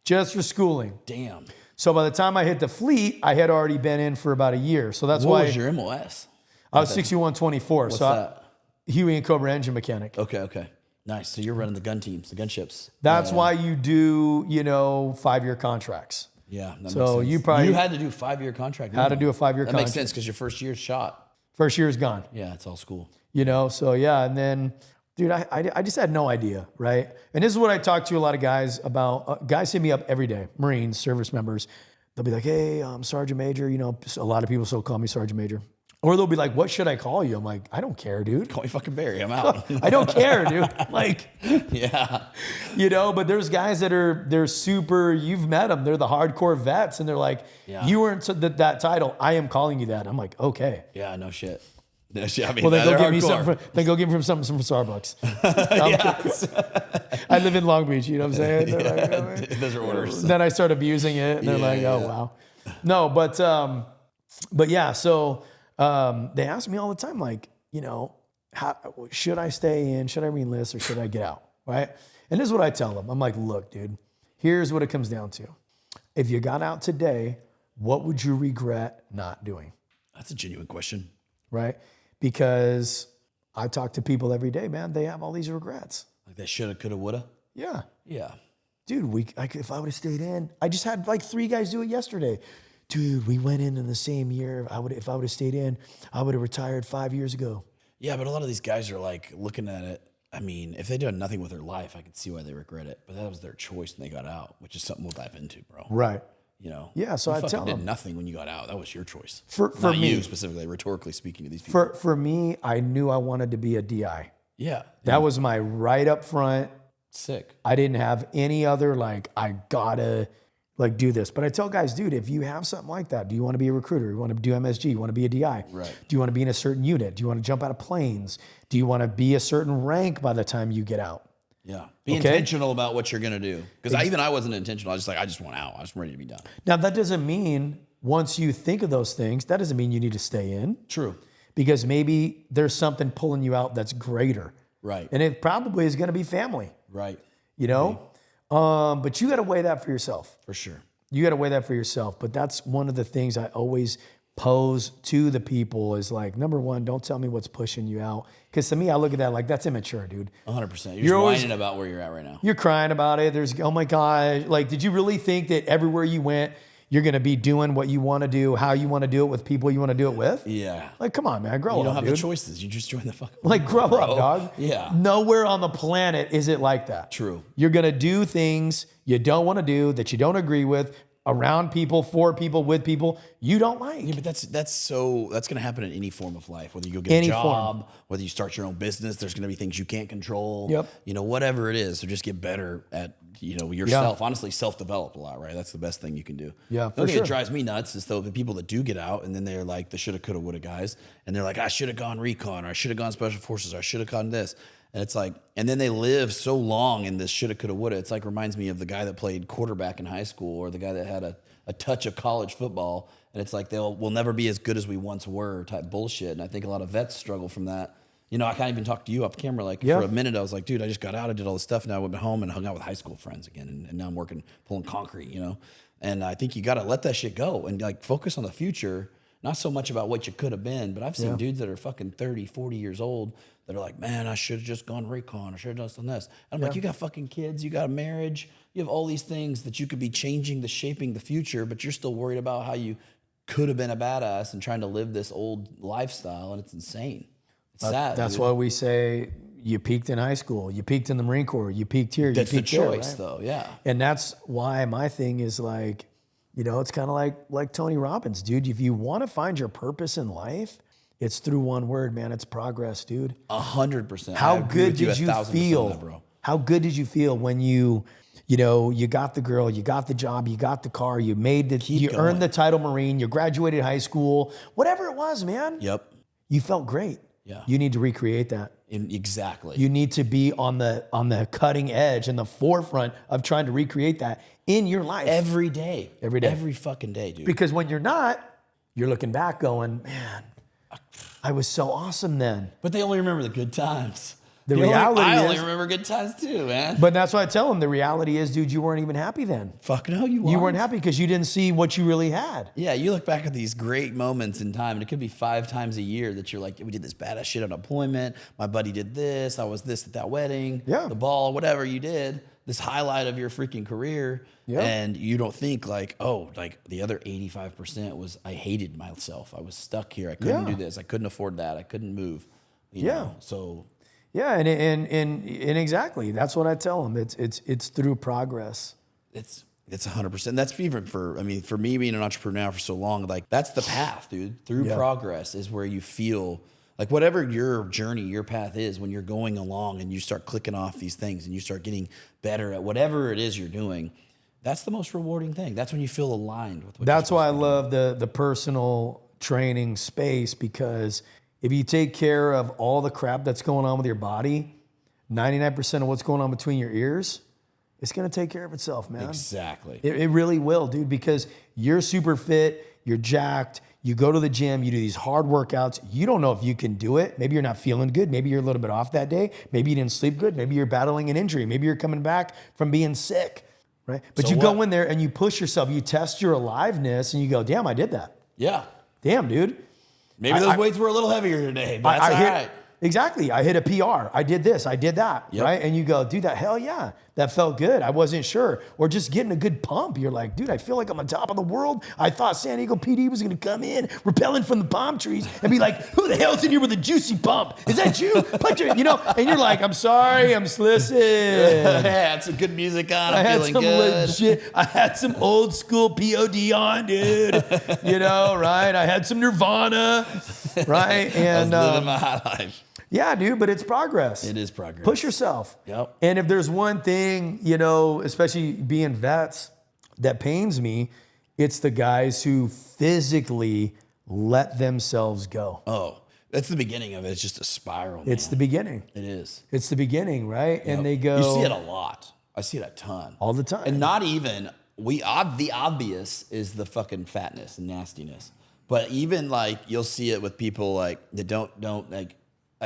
Just for schooling. Damn. So by the time I hit the fleet, I had already been in for about a year. So that's What why was your MOS? I was 6124. What's So that? Huey and Cobra engine mechanic. Okay. Nice. So you're running the gun teams, the gunships. That's why you do, 5-year contracts. Yeah. That So makes sense. you You had to do a 5-year contract. Had to do a 5-year That makes contract. sense because your first year's shot. First year is gone. Yeah, it's all school. So yeah, and then, Dude, I just had no idea, right? And this is what I talk to a lot of guys about. Guys hit me up every day, Marines, service members. They'll be like, hey, Sergeant Major. You know, a lot of people still call me Sergeant Major. Or they'll be like, what should I call you? I'm like, I don't care, dude. Call me fucking Barry. I'm out. I don't care, dude. Like, yeah. You know, but there's guys that they're super, you've met them. They're the hardcore vets. And they're like, you weren't that title. I am calling you that. I'm like, okay. Yeah, no shit. No shit. I mean, well, then go give me hardcore. then go give me something from Starbucks. Yes. I live in Long Beach, you know what I'm saying? They're like, oh, those are orders. Then I start abusing it, and they're like, oh, wow. No, but yeah, so they ask me all the time, like, you know, should I stay in? Should I re-enlist or should I get out? Right? And this is what I tell them. I'm like, look, dude, here's what it comes down to. If you got out today, what would you regret not doing? That's a genuine question. Right? Because I talk to people every day, man. They have all these regrets. Like they shoulda, coulda, woulda? Yeah. Yeah. Dude, if I would have stayed in, I just had like 3 guys do it yesterday. Dude, we went in the same year. If I would have stayed in, I would have retired 5 years ago. Yeah, but a lot of these guys are like looking at it. I mean, if they did nothing with their life, I could see why they regret it. But that was their choice and they got out, which is something we'll dive into, bro. Right. You know? Yeah, so I tell them. You did nothing when you got out. That was your choice. For Not me. you specifically, rhetorically speaking to these people. For me, I knew I wanted to be a DI. Yeah. That was my right up front. Sick. I didn't have any other, like, I gotta like do this. But I tell guys, dude, if you have something like that, do you want to be a recruiter? You want to do MSG? You want to be a DI? Right. Do you want to be in a certain unit? Do you want to jump out of planes? Do you want to be a certain rank by the time you get out? Yeah. Be intentional about what you're going to do. Because I wasn't intentional. I just want out. I was ready to be done. Now, that doesn't mean once you think of those things, that doesn't mean you need to stay in. True. Because maybe there's something pulling you out that's greater. Right. And it probably is going to be family. Right. You know? But you got to weigh that for yourself. For sure. You got to weigh that for yourself. But that's one of the things I always pose to the people is like, number one, don't tell me what's pushing you out. Because to me, I look at that like, that's immature, dude. 100%. You're just whining about where you're at right now. You're crying about it. There's, oh my God. Like, did you really think that everywhere you went, you're going to be doing what you want to do, how you want to do it with people you want to do it with? Yeah. Like, come on, man. Grow up, You don't have dude. the choices. You just join the fucking Like, grow up, dog. Yeah. Nowhere on the planet is it like that. True. You're going to do things you don't want to do, that you don't agree with, around people, for people, with people you don't like. Yeah, but that's going to happen in any form of life. Whether you go get a job, whether you start your own business, there's going to be things you can't control. Yep. You know, whatever it is. So just get better at, you know, yourself. Yeah. Honestly, self-develop a lot, right? That's the best thing you can do. Yeah, the thing that drives me nuts is though the people that do get out and then they're like the shoulda, coulda, woulda guys, and they're like, I should have gone recon, or I should have gone special forces, or I should have gone this. And it's like, and then they live so long in this shoulda, coulda, woulda. It's like reminds me of the guy that played quarterback in high school, or the guy that had a touch of college football. And it's like we'll never be as good as we once were type bullshit. And I think a lot of vets struggle from that. You know, I can't even talk to you off camera. Like for a minute, I was like, dude, I just got out. I did all this stuff. Now I went home and hung out with high school friends again. And now I'm working, pulling concrete, you know? And I think you got to let that shit go and like focus on the future. Not so much about what you could have been, but I've seen dudes that are fucking 30, 40 years old that are like, man, I should have just gone recon. I should have done this. And I'm like, you got fucking kids. You got a marriage. You have all these things that you could be changing, shaping the future, but you're still worried about how you could have been a badass and trying to live this old lifestyle. And it's insane. It's sad. That's why we say you peaked in high school. You peaked in the Marine Corps. You peaked here. That's you peaked the choice, there, right? though. Yeah. And that's why my thing is like, you know, it's kind of like Tony Robbins, dude. If you want to find your purpose in life, it's through one word, man. It's progress, dude. 100%. How good did you feel? That, bro. How good did you feel when you got the girl, you got the job, you got the car, you earned the title Marine, you graduated high school, whatever it was, man. Yep. You felt great. Yeah. You need to recreate that. Exactly. You need to be on the cutting edge and the forefront of trying to recreate that in your life. Every day. Every day. Every fucking day, dude. Because when you're not, you're looking back going, man, I was so awesome then. But they only remember the good times. I only remember good times too, man. But that's what I tell them. The reality is, dude, you weren't even happy then. Fuck no, you weren't. You weren't happy because you didn't see what you really had. Yeah, you look back at these great moments in time, and it could be 5 times a year that you're like, we did this badass shit on deployment. My buddy did this. I was this at that wedding. Yeah. The ball, whatever you did. This highlight of your freaking career. Yeah. And you don't think like, oh, like the other 85% was I hated myself. I was stuck here. I couldn't do this. I couldn't afford that. I couldn't move. You know? So... Yeah, and exactly. That's what I tell them. It's through progress. It's 100%. That's even for me being an entrepreneur for so long, like that's the path, dude. Through progress is where you feel like whatever your journey, your path is, when you're going along and you start clicking off these things and you start getting better at whatever it is you're doing, that's the most rewarding thing. That's when you feel aligned with what That's why I love the personal training space, because if you take care of all the crap that's going on with your body, 99% of what's going on between your ears, it's going to take care of itself, man. Exactly. It really will, dude, because you're super fit, you're jacked, you go to the gym, you do these hard workouts. You don't know if you can do it. Maybe you're not feeling good. Maybe you're a little bit off that day. Maybe you didn't sleep good. Maybe you're battling an injury. Maybe you're coming back from being sick, right? But you go in there and you push yourself. You test your aliveness and you go, damn, I did that. Yeah. Damn, dude. Maybe those weights were a little heavier today, but that's all right. Exactly. I hit a PR. I did this. I did that. Yep. Right? And you go, dude, hell yeah. That felt good. I wasn't sure. Or just getting a good pump. You're like, dude, I feel like I'm on top of the world. I thought San Diego PD was going to come in, rappelling from the palm trees and be like, who the hell's in here with a juicy pump? Is that you? You know, and you're like, I'm sorry. Listen. I had some good music on. I'm feeling good. I had some old school POD on, dude. You know, right? I had some Nirvana, right? And I was living my high life. Yeah, dude, but it's progress. It is progress. Push yourself. Yep. And if there's one thing, you know, especially being vets, that pains me, it's the guys who physically let themselves go. Oh, that's the beginning of it. It's just a spiral. It's the beginning. It is. It's the beginning, right? Yep. And they go. You see it a lot. I see it a ton. All the time. And not even, the obvious is the fucking fatness and nastiness. But even like, you'll see it with people like that don't like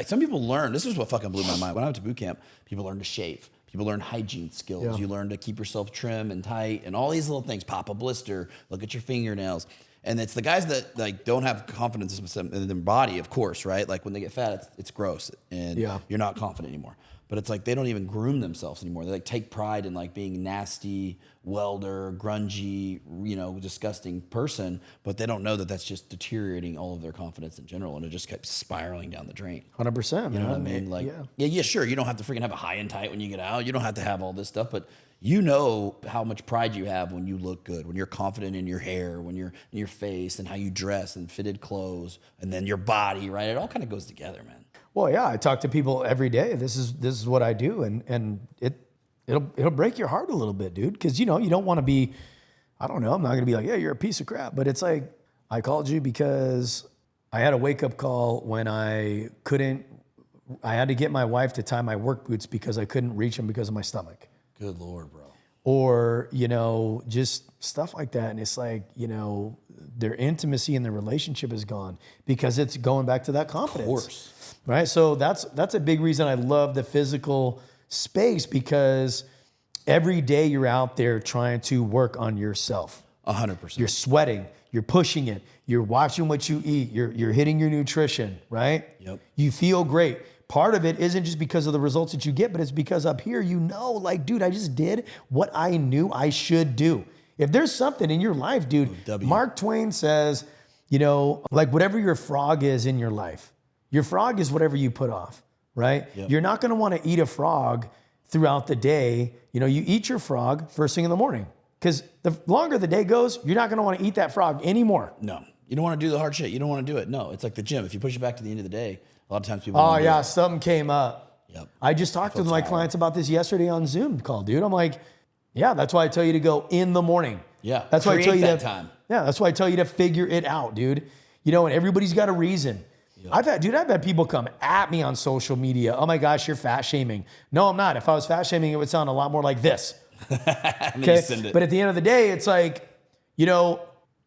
some people learn, this is what fucking blew my mind. When I went to boot camp, people learn to shave. People learn hygiene skills. Yeah. You learn to keep yourself trim and tight and all these little things. Pop a blister, look at your fingernails. And it's the guys that like don't have confidence in their body, of course, right? Like when they get fat, it's gross and you're not confident anymore. But it's like they don't even groom themselves anymore. They like take pride in like being nasty, welder, grungy, you know, disgusting person. But they don't know that that's just deteriorating all of their confidence in general, and it just kept spiraling down the drain. 100%. You know what I mean? Like, yeah, sure. You don't have to freaking have a high and tight when you get out. You don't have to have all this stuff, but you know how much pride you have when you look good, when you're confident in your hair, when you're in your face, and how you dress and fitted clothes, and then your body, right? It all kind of goes together, man. Well, yeah, I talk to people every day. This is what I do, and it'll break your heart a little bit, dude, because you know you don't want to be. I don't know. I'm not gonna be like, yeah, you're a piece of crap, but it's like I called you because I had a wake up call when I had to get my wife to tie my work boots because I couldn't reach them because of my stomach. Good Lord, bro. Or, you know, just stuff like that. And it's like, you know, their intimacy in their relationship is gone because it's going back to that confidence. Of course. Right? So that's a big reason I love the physical space, because every day you're out there trying to work on yourself. 100%. You're sweating, you're pushing it, you're watching what you eat, you're hitting your nutrition, right? Yep. You feel great. Part of it isn't just because of the results that you get, but it's because up here, you know, like, dude, I just did what I knew I should do. If there's something in your life, dude, Mark Twain says, you know, like whatever your frog is in your life, your frog is whatever you put off, right? Yep. You're not going to want to eat a frog throughout the day. You know, you eat your frog first thing in the morning, because the longer the day goes, you're not going to want to eat that frog anymore. No, you don't want to do the hard shit. You don't want to do it. No, it's like the gym. If you push it back to the end of the day, a lot of times people. Oh yeah, something came up. Yep. I just talked to my clients about this yesterday on Zoom call, dude. I'm like, yeah, that's why I tell you to go in the morning. Yeah, that's why I tell you that time. Yeah, that's why I tell you to figure it out, dude. You know, and everybody's got a reason. Yep. I've had people come at me on social media. Oh my gosh, you're fat shaming. No, I'm not. If I was fat shaming, it would sound a lot more like this. Okay, but at the end of the day, it's like, you know,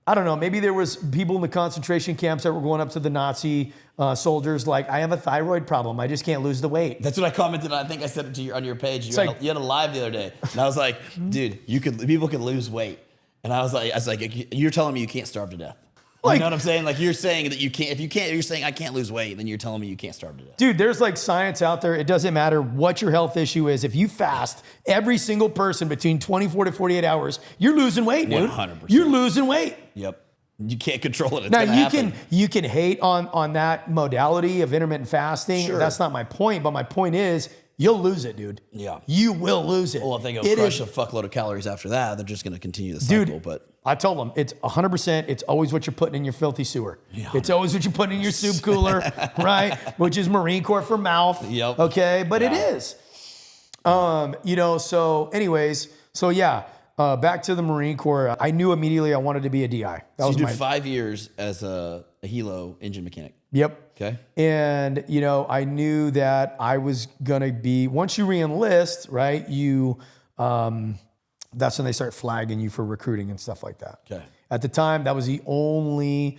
I don't know, maybe there was people in the concentration camps that were going up to the Nazi soldiers like, I have a thyroid problem. I just can't lose the weight. That's what I commented on. I think I said it to you on your page. You had a live the other day. And I was like, dude, people can lose weight. And I was like, you're telling me you can't starve to death. Like, you know what I'm saying? Like, you're saying that you can't, you're saying I can't lose weight, then you're telling me you can't starve to death. Dude, there's like science out there. It doesn't matter what your health issue is. If you fast, every single person between 24 to 48 hours, you're losing weight, dude. 100%. You're losing weight. Yep. You can't control it. It's now gonna happen. you can hate on that modality of intermittent fasting. Sure. That's not my point, but my point is you'll lose it, dude. Yeah. You will lose it. Well, if they go crush a fuckload of calories after that, they're just going to continue the cycle. Dude, but I told them it's 100%. It's always what you're putting in your filthy sewer. Yeah, it's always what you're putting in your soup cooler, right? Which is Marine Corps for mouth. Yep. Okay, but it is. You know. So, anyways, so yeah. Back to the Marine Corps. I knew immediately I wanted to be a DI. That was you did 5 years as a helo engine mechanic. Yep. Okay. And, you know, I knew that I was going to be, once you re-enlist, right, that's when they start flagging you for recruiting and stuff like that. Okay. At the time, that was the only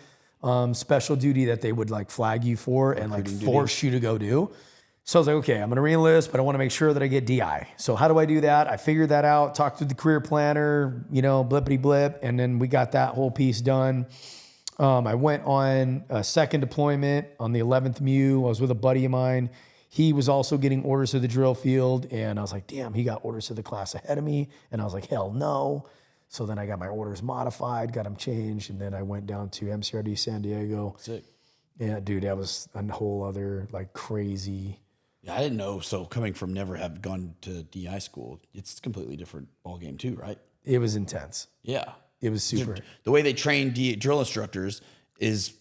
special duty that they would like flag you for and like force you to go do. So I was like, okay, I'm going to re-enlist, but I want to make sure that I get DI. So how do I do that? I figured that out, talked to the career planner, you know, blippity blip, and then we got that whole piece done. I went on a second deployment on the 11th MEU. I was with a buddy of mine. He was also getting orders to the drill field, and I was like, damn, he got orders to the class ahead of me. And I was like, hell no. So then I got my orders modified, got them changed, and then I went down to MCRD San Diego. Sick. Yeah, dude, that was a whole other like crazy. Yeah, I didn't know. So coming from never have gone to DI school, it's a completely different ballgame too, right? It was intense. Yeah. It was super. The way they train drill instructors is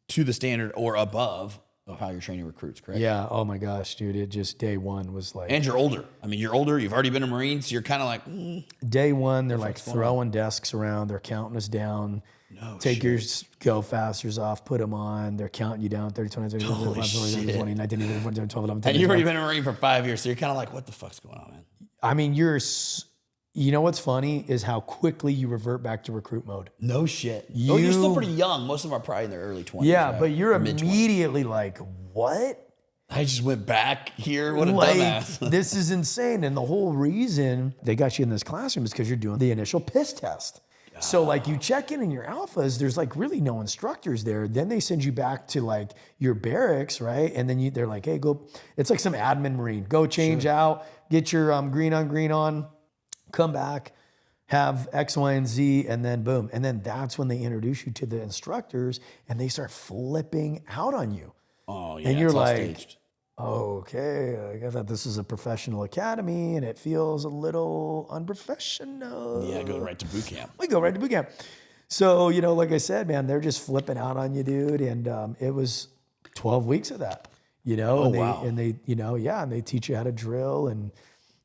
to the standard or above of how you're training recruits, correct? Yeah. Oh my gosh, dude. It just day one was like. And you're older. I mean, you're older. You've already been a Marine, so you're kind of like. Day one, they're like throwing desks around. They're counting us down. Take your go fasters off, put them on. They're counting you down 30, 20, 20, 20, 20, 19, 20, 12, 11, 10. And you've already been a Marine for 5 years, so you're kind of like, what the fuck's going on, man? I mean, you know what's funny is how quickly you revert back to recruit mode. No shit. You're still pretty young. Most of them are probably in their early 20s. Yeah, right? but you're immediately like, what? I just went back here. What a dumbass. This is insane. And the whole reason they got you in this classroom is because you're doing the initial piss test. So like you check in your alphas, there's like really no instructors there. Then they send you back to like your barracks, right? And then they're like, hey, go. It's like some admin Marine. Go change out, get your green on, come back, have X, Y, and Z, and then boom. And then that's when they introduce you to the instructors and they start flipping out on you. Oh, yeah. And you're like, staged. Okay, I thought this is a professional academy and it feels a little unprofessional. Yeah, go right to boot camp. We go right to boot camp. So, you know, like I said, man, they're just flipping out on you, dude. And it was 12 weeks of that, you know. And they, you know, and they teach you how to drill and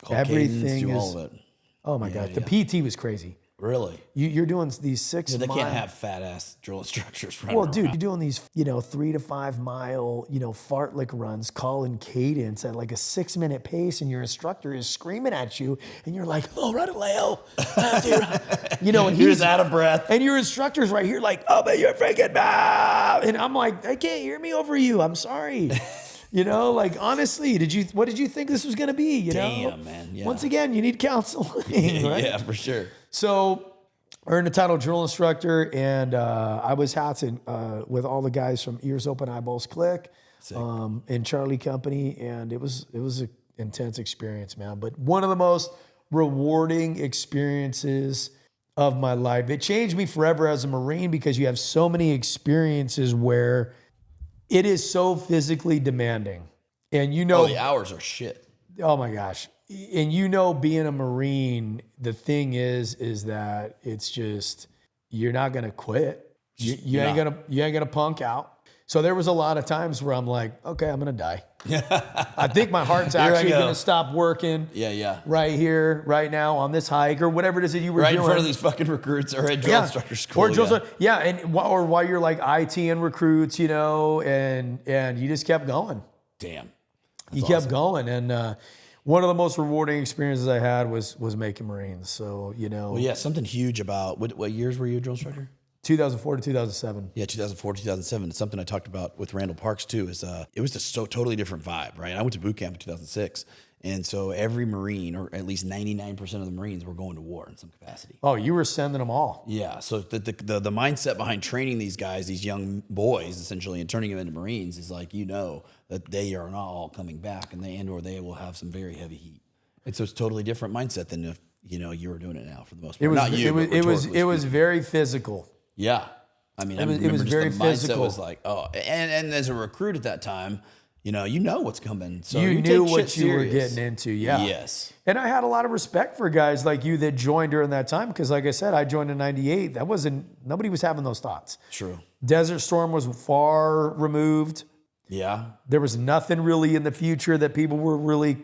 Call everything cadence, do is. all of it. Oh my God, the PT was crazy. Really? You're doing these 6 They mile. can't have fat ass drill instructors running Well, dude, around. you're doing these, 3 to 5 mile, fartlek runs, calling cadence at like a 6-minute pace, and your instructor is screaming at you, and you're like, "Oh, run it, Leo," and He's out of breath. and your instructor's right here, like, "Oh, but you're freaking bad," and I'm like, "They can't hear me over you. I'm sorry." Like honestly, what did you think this was gonna be? Damn, man. Yeah. Once again, you need counseling, right? Yeah, for sure. So, earned the title drill instructor, and I was hatching with all the guys from Ears Open, Eyeballs Click, in Charlie Company, and it was an intense experience, man. But one of the most rewarding experiences of my life. It changed me forever as a Marine because you have so many experiences where it is so physically demanding, and the hours are shit. Oh my gosh. And being a Marine, the thing is that it's just, you're not going to quit. You ain't gonna punk out. So there was a lot of times where I'm like, okay, I'm going to die. I think my heart's actually going to stop working. Yeah. Right here, right now on this hike or whatever it is that you were doing. Right in front of these fucking recruits or at drill instructor school. Or drill or while you're like IT and recruits, and you just kept going. Damn. You kept going. And, one of the most rewarding experiences I had was making Marines. So, Well, yeah, something huge about, what years were you a drill instructor? 2004 to 2007. Yeah, 2004 to 2007. It's something I talked about with Randall Parks too, is it was just so totally different vibe, right? I went to boot camp in 2006. And so every Marine, or at least 99% of the Marines, were going to war in some capacity. Oh, you were sending them all. Yeah. So the mindset behind training these guys, these young boys, essentially, and turning them into Marines is like, that they are not all coming back, and they will have some very heavy heat. And so it's a totally different mindset than if you were doing it now for the most part. Not you. It was very physical. Yeah. I mean, It I was remember just very the mindset physical. was like, oh, and as a recruit at that time, you know what's coming. So You you knew take what shit you were serious. getting into, yeah. Yes. And I had a lot of respect for guys like you that joined during that time because, like I said, I joined in '98. Nobody was having those thoughts. True. Desert Storm was far removed. Yeah. There was nothing really in the future that people were really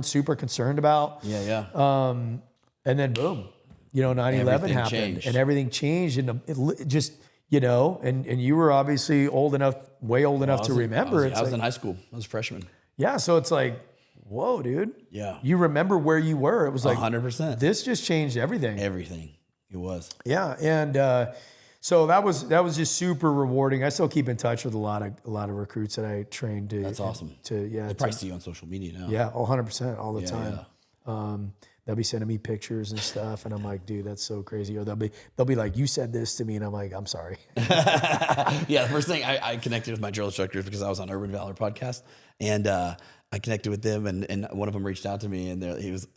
super concerned about. Yeah. And then boom, 9/11 Everything happened changed. and everything changed. And it just, and you were obviously way old enough to remember. I was in high school. I was a freshman. Yeah. So it's like, whoa, dude. Yeah. You remember where you were. It was like 100%. this just changed everything. Everything. It was. Yeah. And so that was just super rewarding. I still keep in touch with a lot of recruits that I trained to. That's awesome. They probably see you on social media now. Yeah, 100% all the time. Yeah. They'll be sending me pictures and stuff, and I'm like, dude, that's so crazy. Or they'll be like, you said this to me, and I'm like, I'm sorry. Yeah, the first thing I connected with my drill instructors because I was on Urban Valor podcast, and I connected with them, and one of them reached out to me, and he was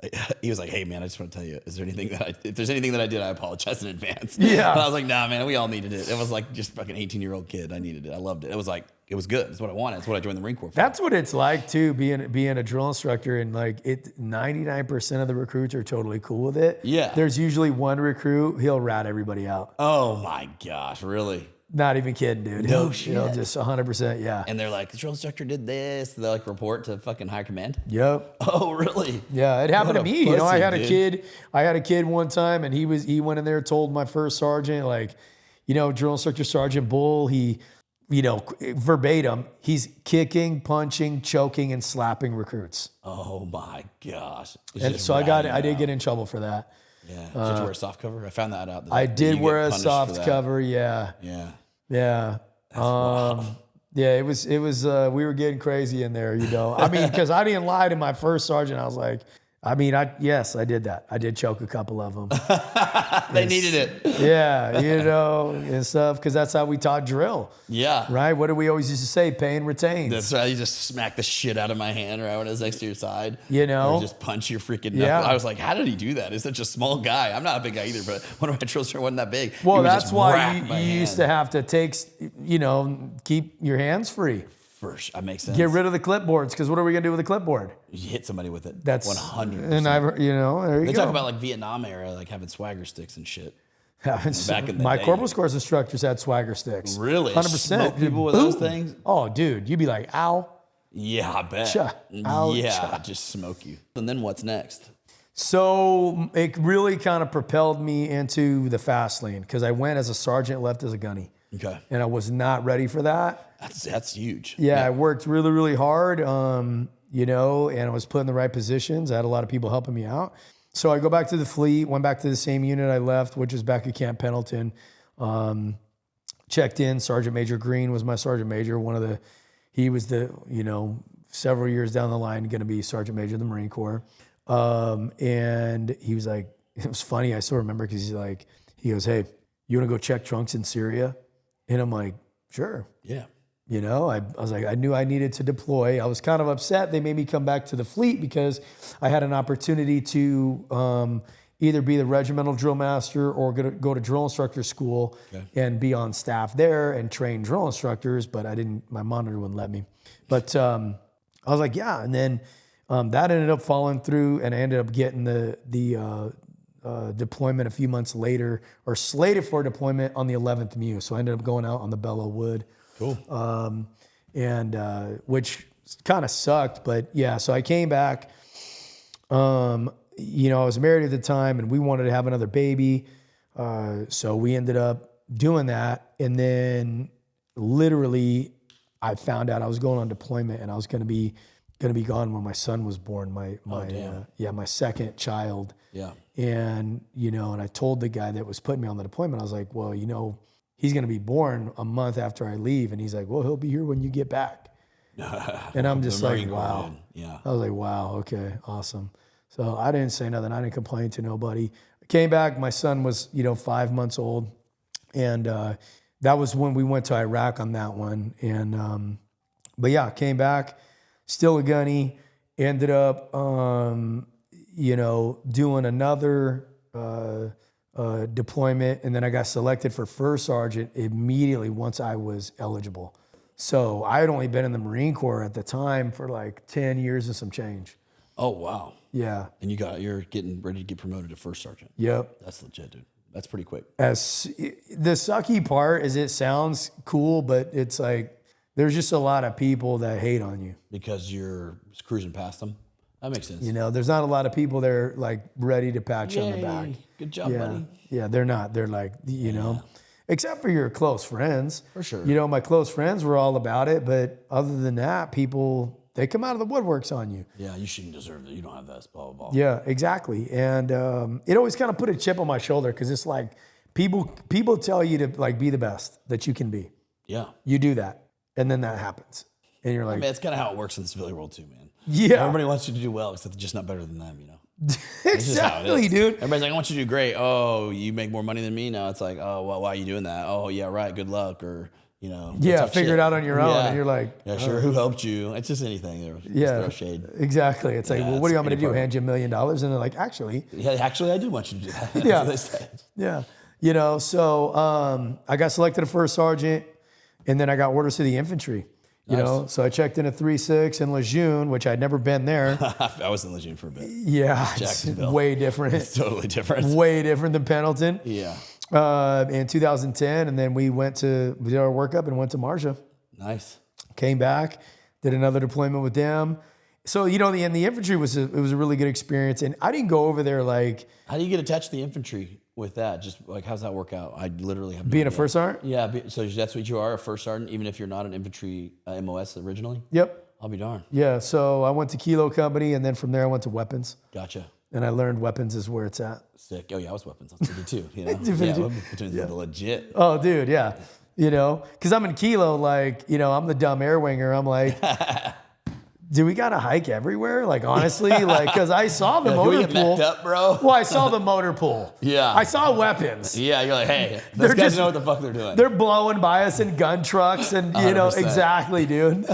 like, hey man, I just want to tell you, if there's anything that I did, I apologize in advance. Yeah. And I was like, nah, man, we all needed it. It was like just fucking 18-year-old kid. I needed it. I loved it. It was like, it was good. It's what I wanted. It's what I joined the Marine Corps for. That's what it's like too, being a drill instructor, and like 99% of the recruits are totally cool with it. Yeah. There's usually one recruit, he'll rat everybody out. Oh my gosh, really? Not even kidding, dude. No He'll shit. just 100%, yeah. And they're like, the drill instructor did this. They like report to fucking high command. Yep. Oh, really? Yeah, it happened to What a me. I pussy, had a kid one time, and he went in there, told my first sergeant, like, drill instructor Sergeant Bull, he, verbatim, he's kicking, punching, choking, and slapping recruits. Oh my gosh. And so I did get in trouble for that. Yeah. Did you wear a soft cover? I found that out. I did you wear get a punished soft for that. cover. Yeah. Yeah. Yeah. Wow. Yeah, it was, we were getting crazy in there, I mean, because I didn't lie to my first sergeant. I was like, yes, I did that. I did choke a couple of them. They needed it. Yeah, and stuff, because that's how we taught drill. Yeah. Right? What do we always used to say? Pay and retain. That's right. You just smack the shit out of my hand right when it was next to your side. Or just punch your freaking knuckle. Yeah. I was like, how did he do that? He's such a small guy. I'm not a big guy either, but one of my drills wasn't that big. Well, He would that's just why whack you my used to hand. have to keep your hands free. First, that makes sense. Get rid of the clipboards, because what are we going to do with a clipboard? You hit somebody with it. That's 100%. And there you They go. talk about like Vietnam era, like having swagger sticks and shit. Back in the My day. Corporal Course instructors had swagger sticks. Really? 100%. Smoke people with Boom. those things? Oh, dude, you'd be like, ow. Yeah, I bet. Cha. Ow, yeah, cha. just smoke you. And then what's next? So it really kind of propelled me into the fast lane, because I went as a sergeant, left as a gunny. Okay. And I was not ready for that. That's huge. Yeah, I worked really, really hard, and I was put in the right positions. I had a lot of people helping me out. So I go back to the fleet, went back to the same unit I left, which was back at Camp Pendleton. Checked in. Sergeant Major Green was my sergeant major. He was several years down the line going to be sergeant major of the Marine Corps. And he was like, it was funny. I still remember, because he goes, hey, you want to go check trunks in Syria? And I'm like, sure. Yeah. I was like, I knew I needed to deploy. I was kind of upset. They made me come back to the fleet, because I had an opportunity to either be the regimental drill master or go to drill instructor school and be on staff there and train drill instructors. But my monitor wouldn't let me. But I was like, yeah. And then that ended up falling through, and I ended up getting the deployment a few months later, or slated for deployment on the 11th MU. So I ended up going out on the Bellow Wood. Cool. Which kind of sucked, but yeah. So I came back. I was married at the time, and we wanted to have another baby. So we ended up doing that, and then literally, I found out I was going on deployment, and I was going to be gone when my son was born. My second child. Yeah. And and I told the guy that was putting me on the deployment, I was like, well, he's going to be born a month after I leave. And he's like, well, he'll be here when you get back. And I'm just like, wow. Yeah. I was like, wow, okay, awesome. So I didn't say nothing. I didn't complain to nobody. I came back. My son was, 5 months old. And that was when we went to Iraq on that one. And, but yeah, came back, still a gunny, ended up, doing another deployment, and then I got selected for first sergeant immediately once I was eligible. So I had only been in the Marine Corps at the time for like 10 years and some change. Oh, wow. Yeah. And you're getting ready to get promoted to first sergeant. Yep. That's legit, dude. That's pretty quick. The sucky part is it sounds cool, but it's like there's just a lot of people that hate on you. Because you're cruising past them? That makes sense. You know, there's not a lot of people that are like ready to pat you on the back. Good job, buddy. Yeah, they're not. They're like, you know, except for your close friends. For sure. You know, my close friends were all about it, but other than that, people, they come out of the woodworks on you. Yeah, you shouldn't deserve it. You don't have that, blah, blah, blah. Yeah, exactly. And it always kind of put a chip on my shoulder because it's like people tell you to like be the best that you can be. Yeah. You do that, and then that happens. And you're like, I mean, it's kind of how it works in the civilian world too, man. Yeah. Everybody wants you to do well, except they're just not better than them, you know? Exactly, dude. Everybody's like, I want you to do great. Oh, you make more money than me? Now it's like, oh, well, why are you doing that? Oh, yeah, right. Good luck. Or, you know. Yeah, figure it out on your own. And you're like, yeah, sure. Who helped you? It's just anything. Just throw shade. Exactly. It's like, well, what do you want me to do? Hand you $1 million? And they're like, actually. Yeah, actually, I do want you to do that. That's Yeah. what they said. Yeah. You know, so I got selected as first sergeant, and then I got orders to the infantry. You know, so I checked in at 3-6 in Lejeune, which I'd never been there. I was in Lejeune for a bit. Yeah, it's way different. It's totally different. Way different than Pendleton. Yeah. In 2010, and then we did our workup and went to Marja. Nice. Came back, did another deployment with them. So, you know, the infantry was a really good experience. And I didn't go over there like... How do you get attached to the infantry with that? Just like, how's that work out? I literally have no being idea. a first sergeant? Yeah, so that's what you are, a first sergeant, even if you're not an infantry MOS originally? Yep. I'll be darned. Yeah, so I went to Kilo Company, and then from there I went to weapons. Gotcha. And I learned weapons is where it's at. Sick. Oh, yeah, I was weapons. I was 52, you know? 52. Yeah, legit. Oh, dude, yeah. You know, because I'm in Kilo, like, you know, I'm the dumb air winger. I'm like... Do we got to hike everywhere? Like, honestly, like, because I saw the motor pool. Backed up, bro. Well, I saw the motor pool. Yeah. I saw weapons. Yeah, you're like, hey, those guys know what the fuck they're doing. They're blowing by us in gun trucks and, you know, 100%. Exactly, dude.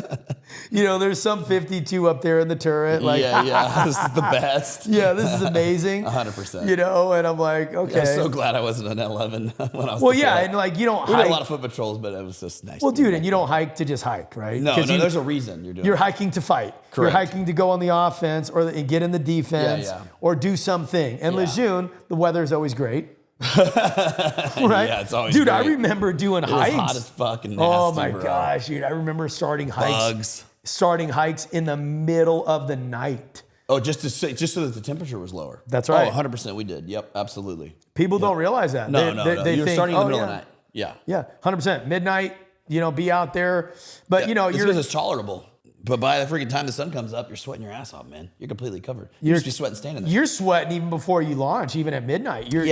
You know, there's some 52 up there in the turret. Like, yeah, this is the best. Yeah, this is amazing. 100%. You know, and I'm like, okay. I'm so glad I wasn't an 11 when I was Well, yeah, and like, you don't we hike. did a lot of foot patrols, but it was just nice. Well, dude, and you don't hike to just hike, right? No, there's a reason you're doing You're it. hiking to fight. Correct. You're hiking to go on the offense or get in the defense or do something. And Lejeune, the weather is always great. Right? Yeah, it's always dude, great. I remember doing hikes. It was hot as fuck and nasty, oh my bro. gosh, dude. I remember starting hikes. Bugs. Starting hikes in the middle of the night. Oh, just so that the temperature was lower. That's right. Oh, 100% we did. Yep, absolutely. People don't realize that. No, They you're think, starting in the middle of the night. Yeah. Yeah, 100%. Midnight, you know, be out there. But, you know, it's because it's tolerable. But by the freaking time the sun comes up, you're sweating your ass off, man. You're completely covered. You're just be sweating standing there. You're sweating even before you launch, even at midnight. You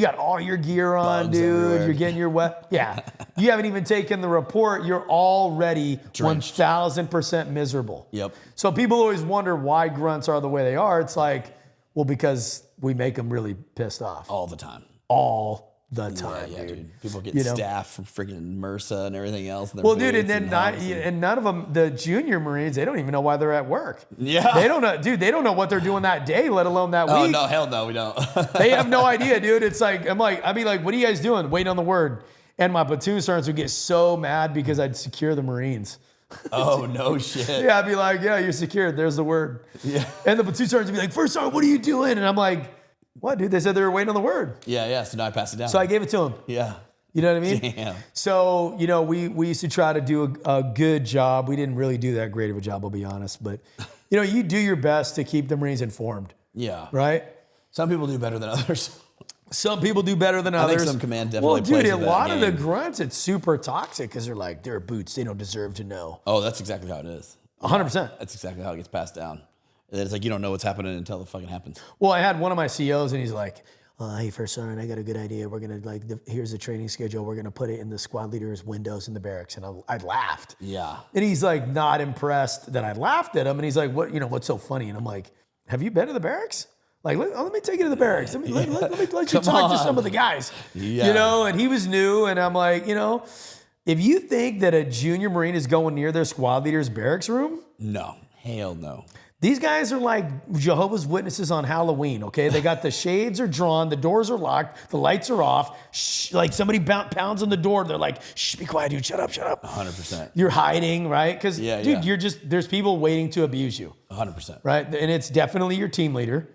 got all your gear on, Bugs dude. everywhere. You're getting your wet. Yeah. You haven't even taken the report. You're already Drenched. 1,000% miserable. Yep. So people always wonder why grunts are the way they are. It's like, well, because we make them really pissed off. All the time. All the time, Yeah, dude. People get You know? staff from freaking MRSA and everything else. Well, dude, and then none of them, the junior Marines, they don't even know why they're at work. Yeah. They don't know, dude, they don't know what they're doing that day, let alone that Oh, week. no, hell no, we don't. They have no idea, dude. It's like, I'd be like, what are you guys doing? Waiting on the word. And my platoon sergeants would get so mad because I'd secure the Marines. Oh, no shit. Yeah, I'd be like, yeah, you're secured. There's the word. Yeah. And the platoon sergeants would be like, first sergeant, what are you doing? And I'm like, what, dude? They said they were waiting on the word. Yeah, so now I pass it down. So I gave it to them. Yeah. You know what I mean? Damn. So, you know, we used to try to do a good job. We didn't really do that great of a job, I'll be honest. But, you know, you do your best to keep the Marines informed. Yeah. Right? Some people do better than others. Some people do better than I others. think some command definitely Well, dude, plays a with that lot of the game. grunts, it's super toxic because they're like, they're boots. They don't deserve to know. Oh, that's exactly how it is. 100%. That's exactly how it gets passed down. It's like you don't know what's happening until it fucking happens. Well, I had one of my COs and he's like, hey, First Sergeant, I got a good idea. We're going to, here's the training schedule. We're going to put it in the squad leader's windows in the barracks. And I laughed. Yeah. And he's like, not impressed that I laughed at him. And he's like, what, what's so funny? And I'm like, have you been to the barracks? Like, let me take you to the barracks. Let me let you talk to some of the guys. Yeah. You know, and he was new. And I'm like, if you think that a junior Marine is going near their squad leader's barracks room, No. Hell no. These guys are like Jehovah's Witnesses on Halloween, okay? They got the shades are drawn, the doors are locked, the lights are off. Shh, like somebody pounds on the door, they're like, shh, be quiet, dude, shut up, shut up. 100%. You're hiding, right? Because, dude, you're just, there's people waiting to abuse you. 100%. Right? And it's definitely your team leader,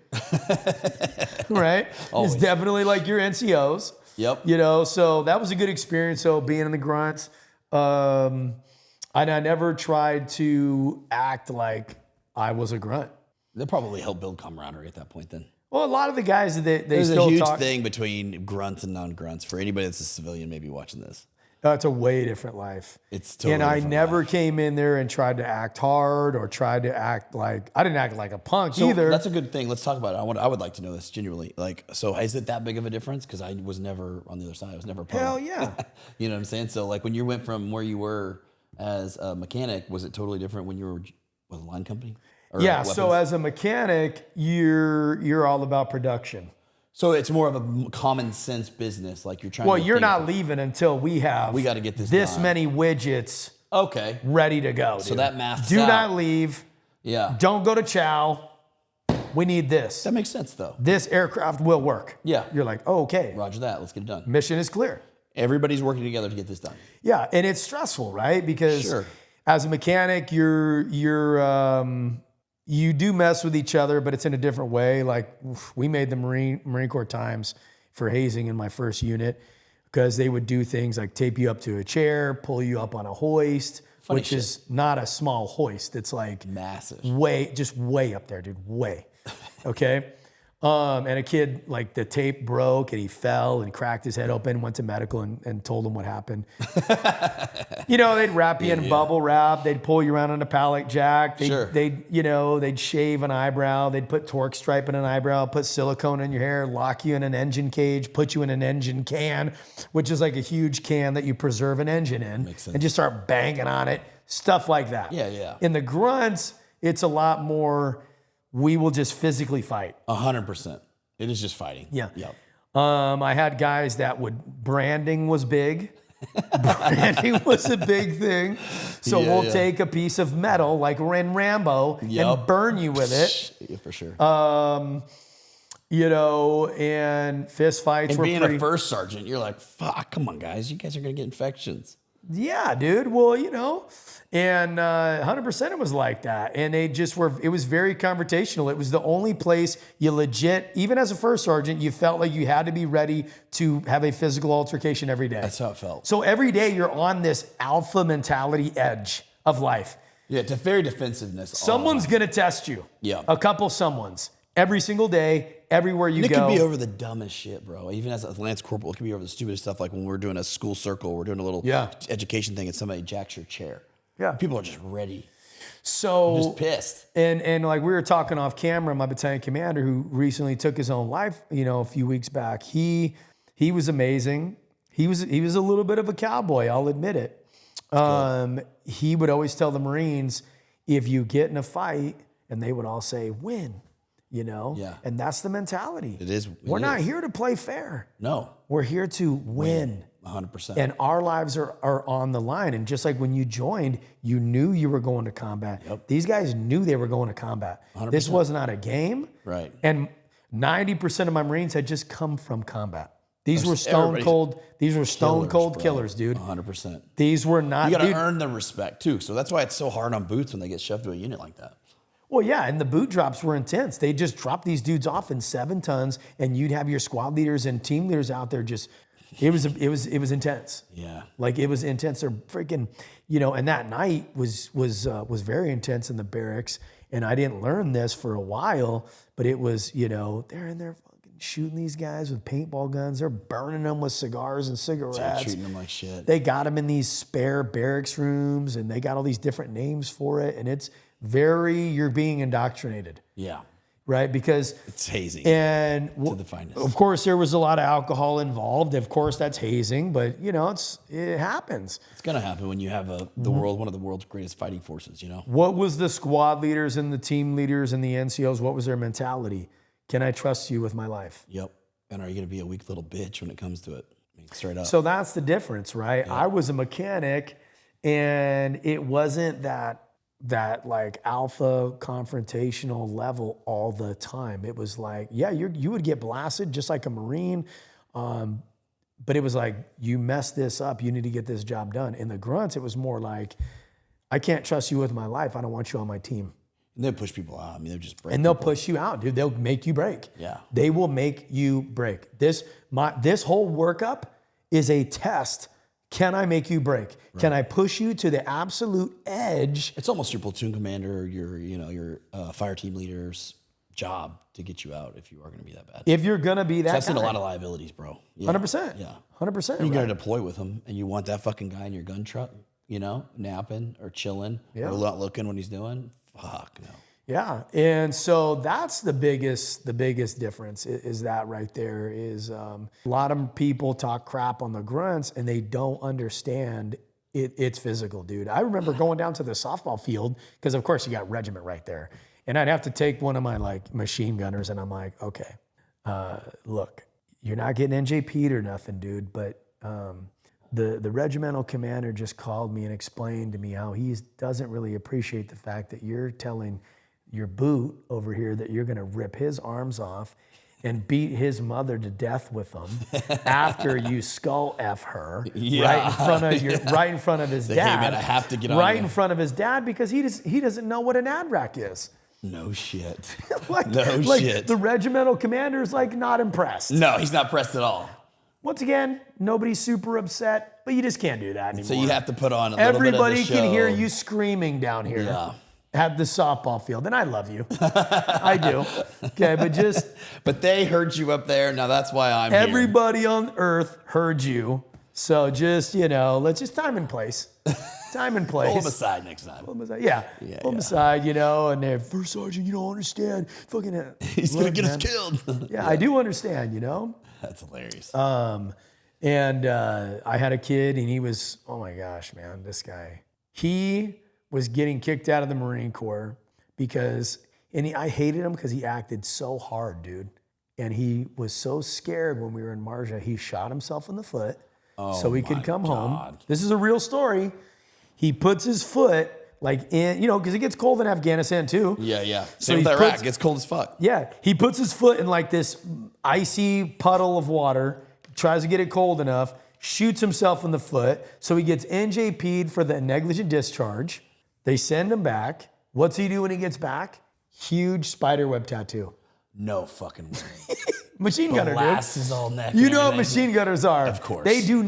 right? Always. It's definitely like your NCOs. Yep. You know, so that was a good experience. So being in the grunts, and I never tried to act like I was a grunt. That probably helped build camaraderie at that point then. Well, a lot of the guys, they There's still a huge talk. thing between grunts and non-grunts for anybody that's a civilian maybe watching this. It's a way different life. It's totally And I different never life. came in there and tried to act hard or tried to act like, I didn't act like a punk So either. that's a good thing. Let's talk about it. I would like to know this genuinely. Like, so is it that big of a difference? Because I was never on the other side. I was never a punk. Hell yeah. You know what I'm saying? So like when you went from where you were as a mechanic, was it totally different when you were with a line company? Or Yeah, weapons? so as a mechanic, you're all about production. So it's more of a common sense business. Like you're trying Well, to you're think, not leaving until we got to get this done. many widgets Okay. ready to go. So dude. that math's Do out. not leave. Yeah. Don't go to chow. We need this. That makes sense though. This aircraft will work. Yeah. You're like, oh, okay. Roger that. Let's get it done. Mission is clear. Everybody's working together to get this done. Yeah, and it's stressful, right? Because Sure. as a mechanic, you do mess with each other, but it's in a different way. Like we made the Marine Corps times for hazing in my first unit because they would do things like tape you up to a chair, pull you up on a hoist, Funny which shit. is not a small hoist. It's like Massive. just way up there, dude, way. Okay. And a kid, like the tape broke and he fell and cracked his head open, went to medical and told him what happened. You know, they'd wrap you in bubble wrap. They'd pull you around on a pallet jack. Sure. They'd shave an eyebrow. They'd put torque stripe in an eyebrow, put silicone in your hair, lock you in an engine cage, put you in an engine can, which is like a huge can that you preserve an engine in. Makes sense. And just start banging on it, stuff like that. Yeah, yeah. In the grunts, it's a lot more, we will just physically fight. 100%. It is just fighting. Yeah. Yep. I had guys that branding was big. Branding was a big thing. So Yeah, we'll yeah. take a piece of metal like we're in Rambo and Yep. burn you with it. Yeah, for sure. And fist fights and were being pretty. a first sergeant, you're like, fuck, come on, guys. You guys are going to get infections. Yeah, dude. Well, and 100% it was like that. And they just were, it was very confrontational. It was the only place you legit, even as a first sergeant, you felt like you had to be ready to have a physical altercation every day. That's how it felt. So every day you're on this alpha mentality edge of life. Yeah, it's a very defensiveness. Someone's going to test you. Yeah. A couple someones. Every single day, everywhere you And it go. could be over the dumbest shit, bro. Even as a Lance Corporal, it could be over the stupidest stuff. Like when we're doing a school circle, we're doing a little education thing and somebody jacks your chair. Yeah. People are just ready. So Just pissed. And like we were talking off camera, my battalion commander who recently took his own life, a few weeks back, he was amazing. He was a little bit of a cowboy, I'll admit it. He would always tell the Marines, if you get in a fight, and they would all say, win, Yeah. And that's the mentality. It is. We're not here to play fair. No. We're here to win. 100%. And our lives are on the line. And just like when you joined, you knew you were going to combat. Yep. These guys knew they were going to combat. 100%. This was not a game. Right. And 90% of my Marines had just come from combat. These were stone cold bro. killers, dude. 100%. These were not. You got to dude, earn the respect too. So that's why it's so hard on boots when they get shoved to a unit like that. Well, yeah, and the boot drops were intense. They just dropped these dudes off in 7 tons, and you'd have your squad leaders and team leaders out there just. It was intense. Yeah. Like it was intense. They're freaking, and that night was very intense in the barracks. And I didn't learn this for a while, but it was, they're in there fucking shooting these guys with paintball guns. They're burning them with cigars and cigarettes. Treating them like shit. They got them in these spare barracks rooms, and they got all these different names for it. And it's you're being indoctrinated. Yeah. Right? Because it's hazing. And to the finest. of course, there was a lot of alcohol involved. Of course, that's hazing, but it happens. It's gonna happen when you have one of the world's greatest fighting forces. What was the squad leaders and the team leaders and the NCOs? What was their mentality? Can I trust you with my life? Yep. And are you gonna be a weak little bitch when it comes to it? I mean, straight up. So that's the difference, right? Yeah. I was a mechanic, and it wasn't that that like alpha confrontational level all the time. It was like, yeah, you would get blasted just like a Marine. But it was like, you messed this up. You need to get this job done. In the grunts, it was more like, I can't trust you with my life. I don't want you on my team. And they'll push people out. I mean, they'll just break. And they'll push you out, dude. They'll make you break. Yeah. They will make you break. This whole workup is a test. Can I make you break? Right. Can I push you to the absolute edge? It's almost your platoon commander or your fire team leader's job to get you out if you are going to be that bad. If you're going to be that, so I've seen a lot of liabilities, bro. Yeah. 100%. Yeah. 100%. You got to deploy with them, and you want that fucking guy in your gun truck, napping or chilling or not looking when he's doing. Fuck no. Yeah, and so that's the biggest difference is that right there is a lot of people talk crap on the grunts and they don't understand it's physical, dude. I remember going down to the softball field because of course you got regiment right there, and I'd have to take one of my like machine gunners and I'm like, okay, look, you're not getting NJP'd or nothing, dude, but the regimental commander just called me and explained to me how he doesn't really appreciate the fact that you're telling your boot over here that you're going to rip his arms off and beat his mother to death with them after you skull F her right in front of his dad. Hey man, I have to get on right in front of his dad because he doesn't know what an ad rack is. No shit. like shit. The regimental commander is like not impressed. No, he's not pressed at all. Once again, nobody's super upset, but you just can't do that anymore. So you have to put on a little Everybody bit of the show. Can hear you screaming down here. Yeah. At the softball field, and I love you. I do. Okay, but they heard you up there. Now that's why I'm everybody here. On earth heard you. So just, let's just time and place. Time and place. Pull them aside next time. Pull them aside. Yeah. Pull them aside, and they're, First Sergeant, you don't understand. Fucking he's going to get us killed. Yeah, I do understand, That's hilarious. And I had a kid, and he was, oh my gosh, man, this guy. He was getting kicked out of the Marine Corps I hated him because he acted so hard, dude. And he was so scared when we were in Marja, he shot himself in the foot so he could come home. This is a real story. He puts his foot like in, because it gets cold in Afghanistan too. Yeah. Same with Iraq, it's cold as fuck. Yeah, he puts his foot in like this icy puddle of water, tries to get it cold enough, shoots himself in the foot, so he gets NJP'd for the negligent discharge. They send him back. What's he do when he gets back? Huge spiderweb tattoo. No fucking way. Machine gunner, dude. Glasses all neck. You know what machine gunners are. Of course. They do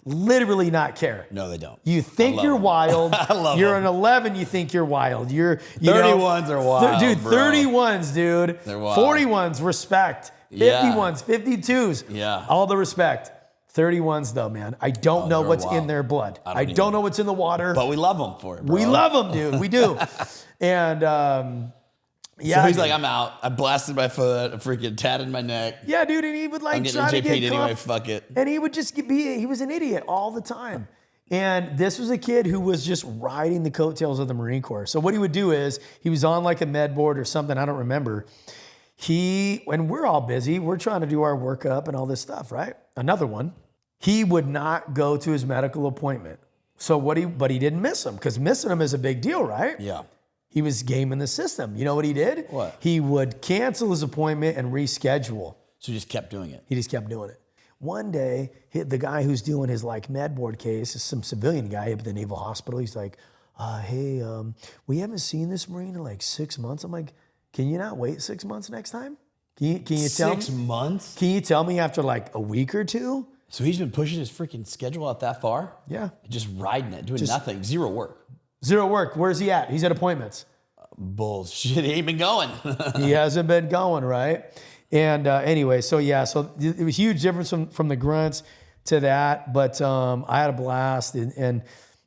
literally not care. No, they don't. You think you're wild. I love You're them. an 11, you think you're wild. 31s are wild, dude, bro. 31s, dude. They're wild. 41s, respect. 51s, 52s. Yeah. All the respect. 31s though, man. I don't know what's in their blood. I don't know what's in the water. But we love them for it, bro. We love them, dude. We do. And so he's like, I'm out. I blasted my foot. I freaking tatted my neck. Yeah, dude. And he would like I'm getting try to JP'd get anyway. Fuck it. And he would just he was an idiot all the time. And this was a kid who was just riding the coattails of the Marine Corps. So what he would do is he was on like a med board or something. I don't remember. When we're all busy, we're trying to do our workup and all this stuff, right? Another one. He would not go to his medical appointment. But he didn't miss him because missing him is a big deal, right? Yeah. He was gaming the system. You know what he did? What? He would cancel his appointment and reschedule. So he just kept doing it. He just kept doing it. One day, the guy who's doing his like med board case is some civilian guy up at the Naval Hospital. He's like, hey, we haven't seen this Marine in like 6 months. I'm like, can you not wait 6 months next time? Can you tell me? 6 months? Can you tell me after like a week or two? So he's been pushing his freaking schedule out that far? Yeah. Just riding it, doing nothing, zero work. Zero work. Where's he at? He's at appointments. Bullshit, he ain't been going. He hasn't been going, right? And anyway, so it was a huge difference from the grunts to that. But I had a blast, and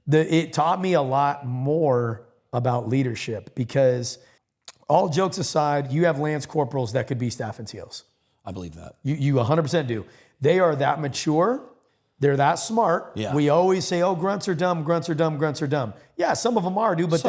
it taught me a lot more about leadership because all jokes aside, you have lance corporals that could be staff NCOs. I believe that. You 100% do. They are that mature. They're that smart. Yeah. We always say, oh, grunts are dumb, grunts are dumb, grunts are dumb. Yeah, some of them are, dude, but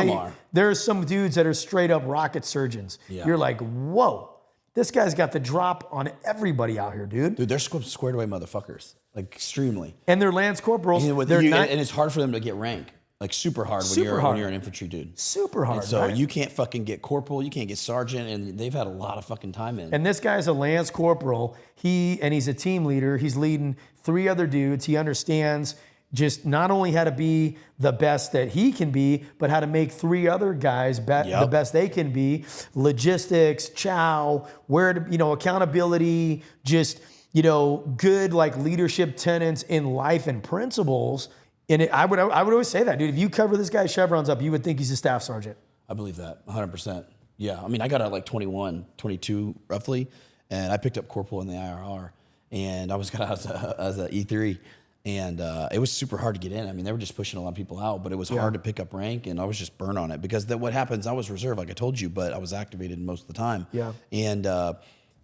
there's some dudes that are straight up rocket surgeons. Yeah. You're like, whoa, this guy's got the drop on everybody out here, dude. Dude, they're squared away motherfuckers, like extremely. And they're lance corporals. And it's hard for them to get rank. Like super hard when you're an infantry dude. Super hard. And so right? you can't fucking get corporal, you can't get sergeant, and they've had a lot of fucking time in. And this guy's a lance corporal. He's a team leader. He's leading 3 other dudes. He understands just not only how to be the best that he can be, but how to make 3 other guys the best they can be. Logistics, accountability, just, good like leadership tenets in life and principles. And I would always say that, dude, if you cover this guy's chevrons up, you would think he's a staff sergeant. I believe that 100%. Yeah. I mean, I got out like 21, 22 roughly, and I picked up corporal in the IRR, and I was got out as an E3. And it was super hard to get in. I mean, they were just pushing a lot of people out, but it was hard to pick up rank, and I was just burnt on it because what happens, I was reserve, like I told you, but I was activated most of the time. Yeah. And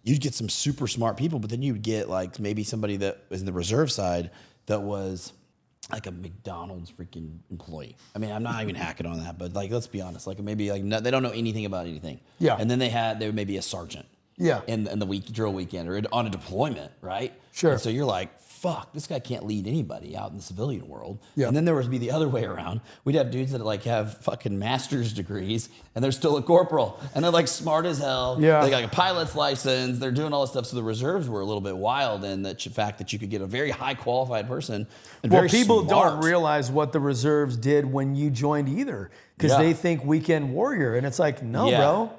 you'd get some super smart people, but then you'd get like maybe somebody that was in the reserve side that was like a McDonald's freaking employee. I mean, I'm not even hacking on that, but like, let's be honest, like maybe like they don't know anything about anything. Yeah. And then they were maybe a sergeant. Yeah. In the drill weekend or on a deployment, right? Sure. And so you're like, fuck, this guy can't lead anybody out in the civilian world. Yeah. And then there would be the other way around. We'd have dudes that like have fucking master's degrees and they're still a corporal and they're like smart as hell. Yeah. They got a pilot's license. They're doing all this stuff. So the reserves were a little bit wild in the fact that you could get a very high qualified person. And Well, very people smart. don't realize what the reserves did when you joined either, because they think weekend warrior. And it's like, no, bro.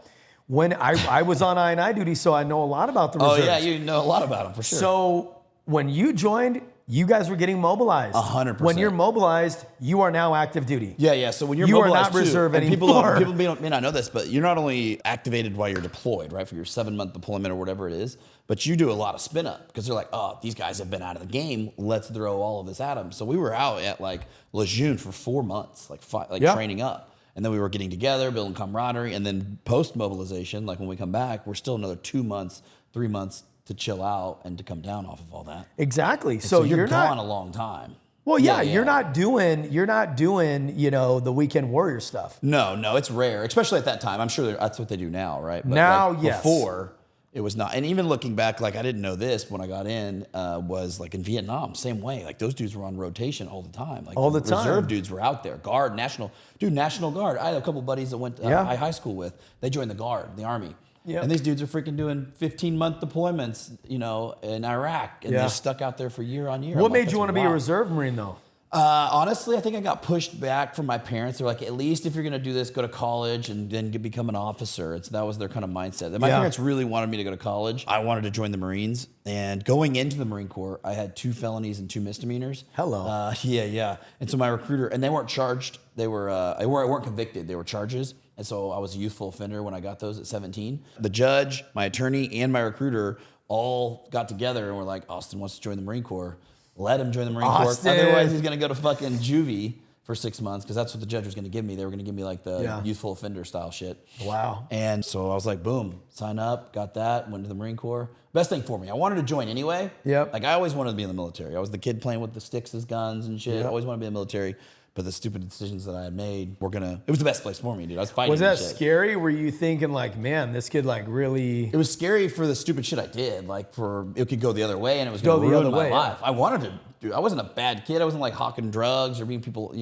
When I was on I&I duty, so I know a lot about the reserves. Oh, yeah, you know a lot about them for sure. So when you joined, you guys were getting mobilized. 100%. When you're mobilized, you are now active duty. Yeah. So when you're You are mobilized not reserve and anymore. people may not know this, but you're not only activated while you're deployed, right, for your 7-month deployment or whatever it is, but you do a lot of spin up because they're like, oh, these guys have been out of the game. Let's throw all of this at them. So we were out at like Lejeune for 4 months, training up. And then we were getting together, building camaraderie, and then post-mobilization, like when we come back, we're still another 2 months, 3 months to chill out and to come down off of all that. Exactly. And So you're not gone a long time. Well, you're not doing, the weekend warrior stuff. No, it's rare, especially at that time. I'm sure that's what they do now, right? But now, like yes. Before, it was not. And even looking back, like I didn't know this when I got in, was like in Vietnam, same way. Like those dudes were on rotation all the time. Like all the time. Reserve dudes were out there. Guard, National Guard. I had a couple buddies that went to high school with. They joined the Guard, the Army. Yep. And these dudes are freaking doing 15-month deployments, in Iraq. And they're stuck out there for year on year. What made you want to be a reserve Marine, though? Honestly, I think I got pushed back from my parents. They're like, at least if you're going to do this, go to college and then become an officer. That was their kind of mindset. My parents really wanted me to go to college. I wanted to join the Marines. And going into the Marine Corps, I had 2 felonies and 2 misdemeanors. Hello. Yeah. And so my recruiter, and they weren't charged. They weren't convicted. They were charges. And so I was a youthful offender when I got those at 17. The judge, my attorney, and my recruiter all got together and were like, Austin wants to join the Marine Corps. Let him join the Marine Corps. Otherwise, he's going to go to fucking juvie for 6 months because that's what the judge was going to give me. They were going to give me like the youthful offender style shit. Wow. And so I was like, boom, sign up, got that, went to the Marine Corps. Best thing for me. I wanted to join anyway. Yep. Like I always wanted to be in the military. I was the kid playing with the sticks as guns and shit. Yep. I always wanted to be in the military. But the stupid decisions that I had made it was the best place for me, dude. I was fighting. Was that shit. scary? Were you thinking like, man, this kid like really? It was scary for the stupid shit I did. Like it could go the other way and it was going to ruin my life. I wanted to do. I wasn't a bad kid. I wasn't like hawking drugs or being people,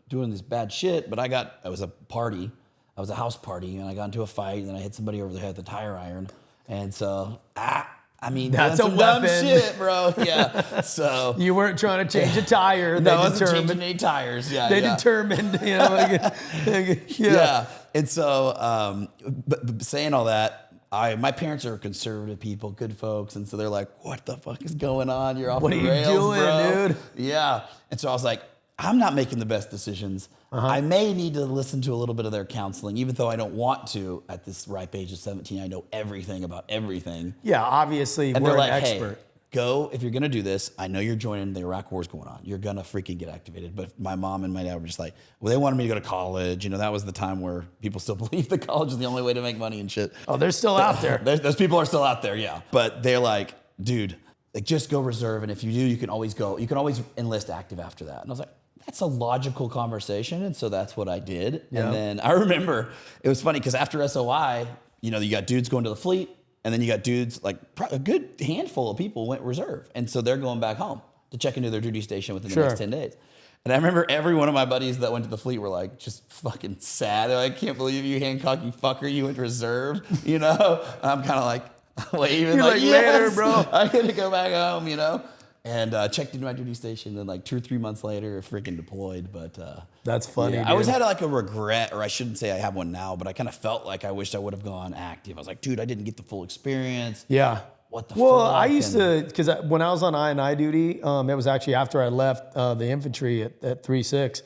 doing this bad shit. But I was a party. I was a house party and I got into a fight and then I hit somebody over the head with a tire iron. And so, that's a some dumb weapon. shit, bro. Yeah. So you weren't trying to change a tire. No, I wasn't changing any tires. Yeah. They determined, Yeah. And so, but saying all that, my parents are conservative people, good folks, and so they're like, "What the fuck is going on? You're off the rails, what are you doing, bro." dude? Yeah. And so I was like, I'm not making the best decisions. I may need to listen to a little bit of their counseling, even though I don't want to. At this ripe age of 17, I know everything about everything. Yeah, obviously, And we're they're like, an expert. Hey, go, if you're going to do this, I know you're joining, the Iraq war's going on. You're going to freaking get activated. But my mom and my dad were just like, well, they wanted me to go to college. That was the time where people still believed that college was the only way to make money and shit. Oh, they're still out there. Those people are still out there, yeah. But they're like, dude, just go reserve. And if you do, you can always enlist active after that. And I was like, that's a logical conversation. And so that's what I did. Yeah. And then I remember it was funny because after SOI, you got dudes going to the fleet. And then you got dudes, like a good handful of people went reserve. And so they're going back home to check into their duty station within the next 10 days. And I remember every one of my buddies that went to the fleet were like, just fucking sad. They're like, I can't believe you, Hancock, you fucker, you went reserve, you know? And I'm kind of like, waving, You're like, yes, later, bro. I got to go back home, you know? And checked into my duty station. Then like 2 or 3 months later, freaking deployed. But that's funny. yeah, dude. I always had like a regret, or I shouldn't say I have one now, but I kind of felt like I wished I would have gone active. I was like, dude, I didn't get the full experience. Yeah. What the Well, fuck? I used to, because when I was on I&I duty, it was actually after I left the infantry at 3-6.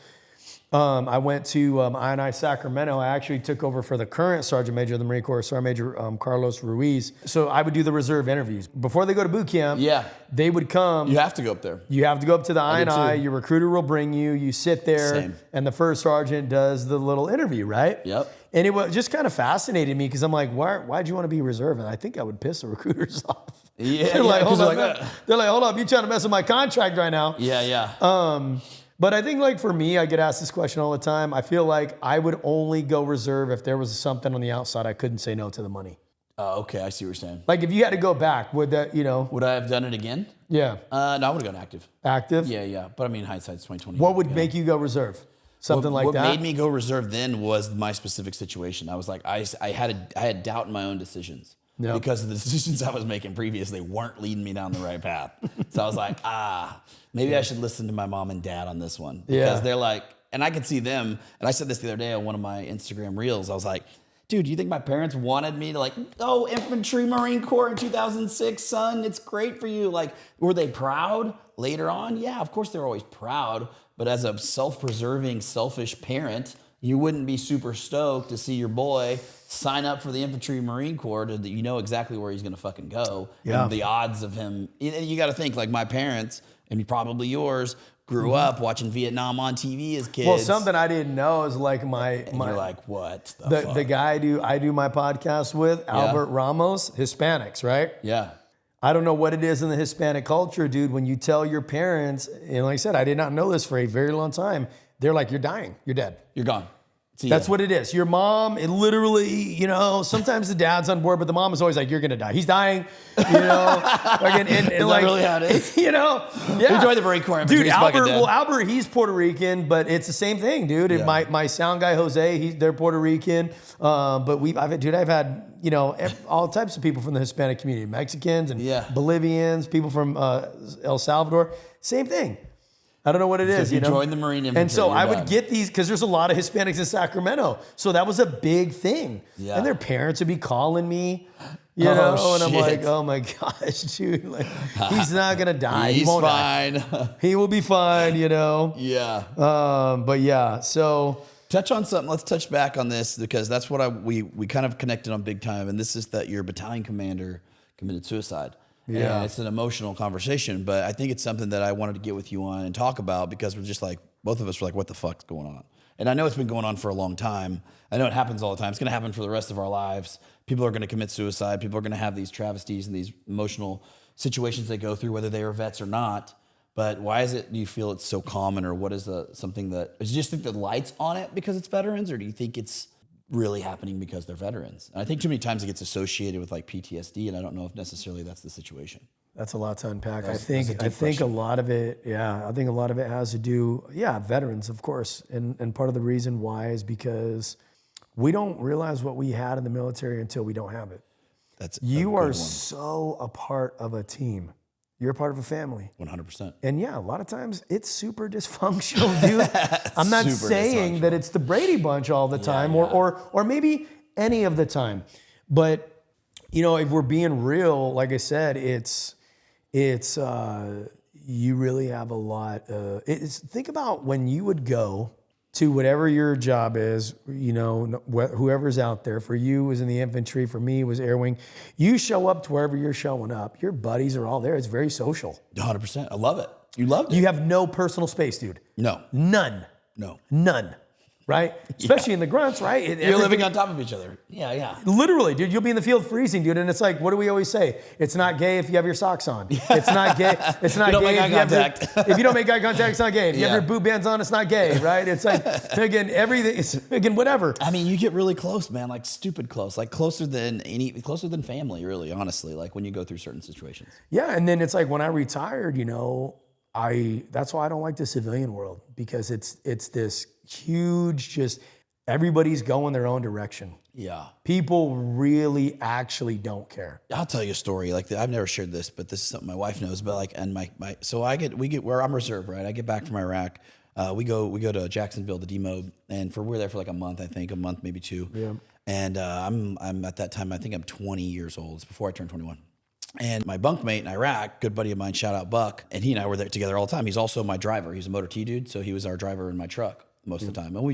I went to I&I Sacramento. I actually took over for the current Sergeant Major of the Marine Corps, Sergeant Major Carlos Ruiz. So I would do the reserve interviews. Before they go to boot camp, Yeah. they would come. You have to go up there. You have to go up to the did I&I. too. Your recruiter will bring you. You sit there, Same. and the first sergeant does the little interview, right? Yep. And it was just kind of fascinated me because I'm like, why'd you want to be reserve? And I think I would piss the recruiters off. Yeah, They're like, hold 'cause up, they're like, hold up, you trying to mess with my contract right now? Yeah, yeah. But I think like for me, I get asked this question all the time. I feel like I would only go reserve if there was something on the outside I couldn't say no to the money. Oh, okay, I see what you're saying. Like if you had to go back, would that, Would I have done it again? yeah, No, I would have gone active. active? Yeah, yeah. But I mean, hindsight's 2020. What would make you go reserve? Something like what that? What made me go reserve then was my specific situation. I was like, I had doubt in my own decisions. Yeah. Because the decisions I was making previously weren't leading me down the right path. So I was like, maybe I should listen to my mom and dad on this one. Because they're like, and I could see them, and I said this the other day on one of my Instagram reels. I was like, dude, do you think my parents wanted me to like, oh, Infantry Marine Corps in 2006, son, it's great for you. Like, were they proud later on? Yeah, of course they're always proud. But as a self-preserving, selfish parent, you wouldn't be super stoked to see your boy sign up for the Infantry Marine Corps that you know exactly where he's going to fucking go. Yeah. And the odds of him, you got to think like my parents and probably yours grew up watching Vietnam on TV as kids. Well, something I didn't know is like my you're like, what the guy I do my podcast with, Albert Ramos, Hispanics, right? Yeah. I don't know what it is in the Hispanic culture, dude. When you tell your parents, and like I said, I did not know this for a very long time. They're like, you're dying, you're dead. You're gone. That's what it is. Your mom, it literally, sometimes the dad's on board, but the mom is always like, you're going to die. He's dying, Is like, that really how it is? Yeah. Enjoy the Marine Corps. Dude, Albert, he's Puerto Rican, but it's the same thing, dude. Yeah. My sound guy, Jose, they're Puerto Rican. But I've had, all types of people from the Hispanic community, Mexicans and Bolivians, people from El Salvador. Same thing. I don't know what it is. If you join the Marine Infantry, and so I would done. get these because there's a lot of Hispanics in Sacramento. So that was a big thing. Yeah. And their parents would be calling me, and I'm like, oh my gosh, dude, like, he's not gonna die. He's he won't fine. Die. He will be fine, Yeah. But yeah, so touch on something. Let's touch back on this because that's what we kind of connected on big time. And this is that your battalion commander committed suicide. Yeah. And it's an emotional conversation, but I think it's something that I wanted to get with you on and talk about because we're just like, both of us were like, what the fuck's going on? And I know it's been going on for a long time. I know it happens all the time. It's going to happen for the rest of our lives. People are going to commit suicide. People are going to have these travesties and these emotional situations they go through, whether they are vets or not. But why do you feel it's so common, or what is something that, do you just think the light's on it because it's veterans, or do you think it's really happening because they're veterans? And I think too many times it gets associated with like PTSD, and I don't know if necessarily that's the situation. that's a lot to unpack. I think a lot of it, has to do, veterans, of course. And part of the reason why is because we don't realize what we had in the military until we don't have it. You are so a part of a team. You're a part of a family. 100%. And a lot of times it's super dysfunctional, dude. I'm not saying that it's the Brady Bunch all the time or maybe any of the time. But, if we're being real, like I said, it's you really have a lot. Think about when you would go to whatever your job is, whoever's out there. For you, it was in the infantry. For me, it was air wing. You show up to wherever you're showing up. Your buddies are all there. It's very social. 100%. I love it. You loved it. You have no personal space, dude. No. None. No. None. Right? Especially in the grunts, right? You're living on top of each other. Yeah. Literally, dude, you'll be in the field freezing, dude. And it's like, what do we always say? It's not gay if you have your socks on. It's not gay. It's not gay if you don't make eye contact, it's not gay. If you have your boot bands on, it's not gay, right? It's like, again, everything, it's again, whatever. I mean, you get really close, man, like stupid close, like closer than family, really, honestly, like when you go through certain situations. Yeah, and then it's like when I retired, That's why I don't like the civilian world, because it's this huge, just everybody's going their own direction. Yeah. People really actually don't care. I'll tell you a story. Like, I've never shared this, but this is something my wife knows. But like, and so we get where I'm reserved, right? I get back from Iraq. We go to Jacksonville, the demob, and we're there for like a month, I think, a month, maybe 2. Yeah. And I'm at that time, I think I'm 20 years old. It's before I turned 21. And my bunkmate in Iraq, good buddy of mine, shout out Buck, and he and I were there together all the time. He's also my driver. He's a motor T dude, so he was our driver in my truck most of the time. And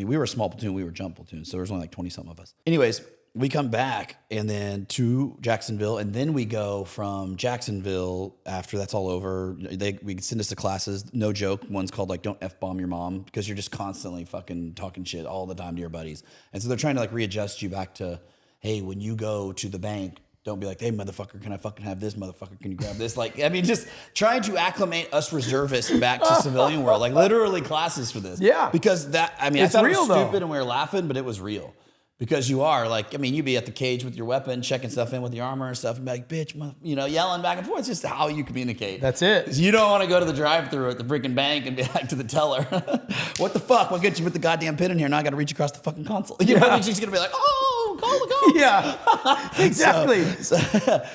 we were a small platoon, we were jump platoon, so there was only like 20-something of us. Anyways, we come back and then to Jacksonville, and then we go from Jacksonville after that's all over. We send us to classes, no joke. One's called like "Don't F-bomb your mom," because you're just constantly fucking talking shit all the time to your buddies. And so they're trying to like readjust you back to, hey, when you go to the bank, don't be like, hey, motherfucker, can I fucking have this? Motherfucker, can you grab this? Like, I mean, just trying to acclimate us reservists back to civilian world. Like, literally classes for this. Yeah. Because I thought it was stupid and we were laughing, but it was real. Because you are, like, I mean, you'd be at the cage with your weapon, checking stuff in with your armor and stuff, and be like, bitch, yelling back and forth. It's just how you communicate. That's it. You don't want to go to the drive-thru at the freaking bank and be like to the teller, what the fuck? What gets you with the goddamn pin in here? Now I got to reach across the fucking console. You know, she's going to be like, oh, call the cops. Yeah, exactly.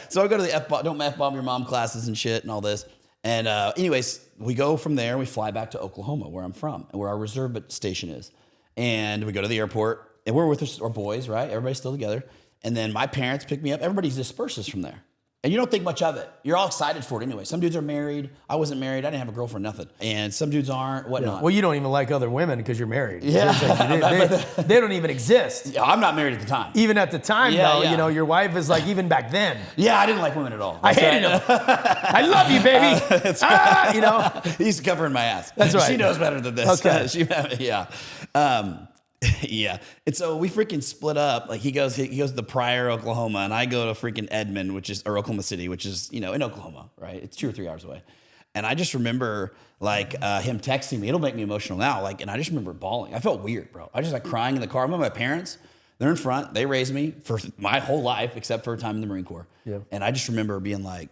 So I go to the don't F-bomb your mom classes and shit and all this. And anyways, we go from there, we fly back to Oklahoma, where I'm from, and where our reserve station is. And we go to the airport. And we're with our boys, right? Everybody's still together. And then my parents pick me up. Everybody disperses from there. And you don't think much of it. You're all excited for it anyway. Some dudes are married. I wasn't married. I didn't have a girlfriend, nothing. And some dudes aren't, whatnot. Yeah. Well, you don't even like other women because you're married. Yeah. They don't even exist. Yeah, I'm not married at the time. Even at the time, though, you know, your wife is like, even back then. Yeah, I didn't like women at all. I hated them. I love you, baby. You know. He used to cover in my ass. That's right. She knows better than this. Okay. Yeah. Yeah. And so we freaking split up. Like he goes to Pryor, Oklahoma, and I go to freaking Edmond, or Oklahoma City, which is, in Oklahoma, right? It's 2 or 3 hours away. And I just remember like him texting me. It'll make me emotional now. Like, and I just remember bawling. I felt weird, bro. I just like crying in the car. I'm with my parents. They're in front. They raised me for my whole life, except for a time in the Marine Corps. Yeah. And I just remember being like,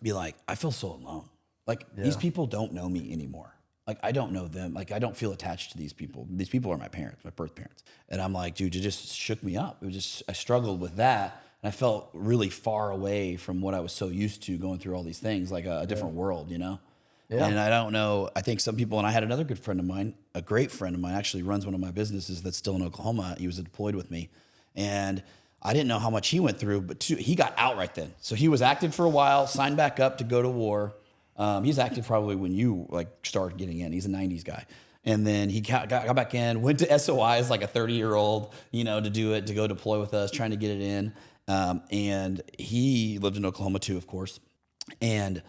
I feel so alone. Like these people don't know me anymore. Like, I don't know them. Like, I don't feel attached to these people. These people are my parents, my birth parents. And I'm like, dude, it just shook me up. I struggled with that. And I felt really far away from what I was so used to going through all these things, like a different world, Yeah. And I don't know. I think some people, and I had another good friend of mine, a great friend of mine, actually runs one of my businesses that's still in Oklahoma. He was deployed with me. And I didn't know how much he went through, but he got out right then. So he was active for a while, signed back up to go to war. He's active probably when you like started getting in. He's a 90s guy. And then he got back in, went to SOI as like a 30-year-old, to go deploy with us, trying to get it in. And he lived in Oklahoma too, of course. And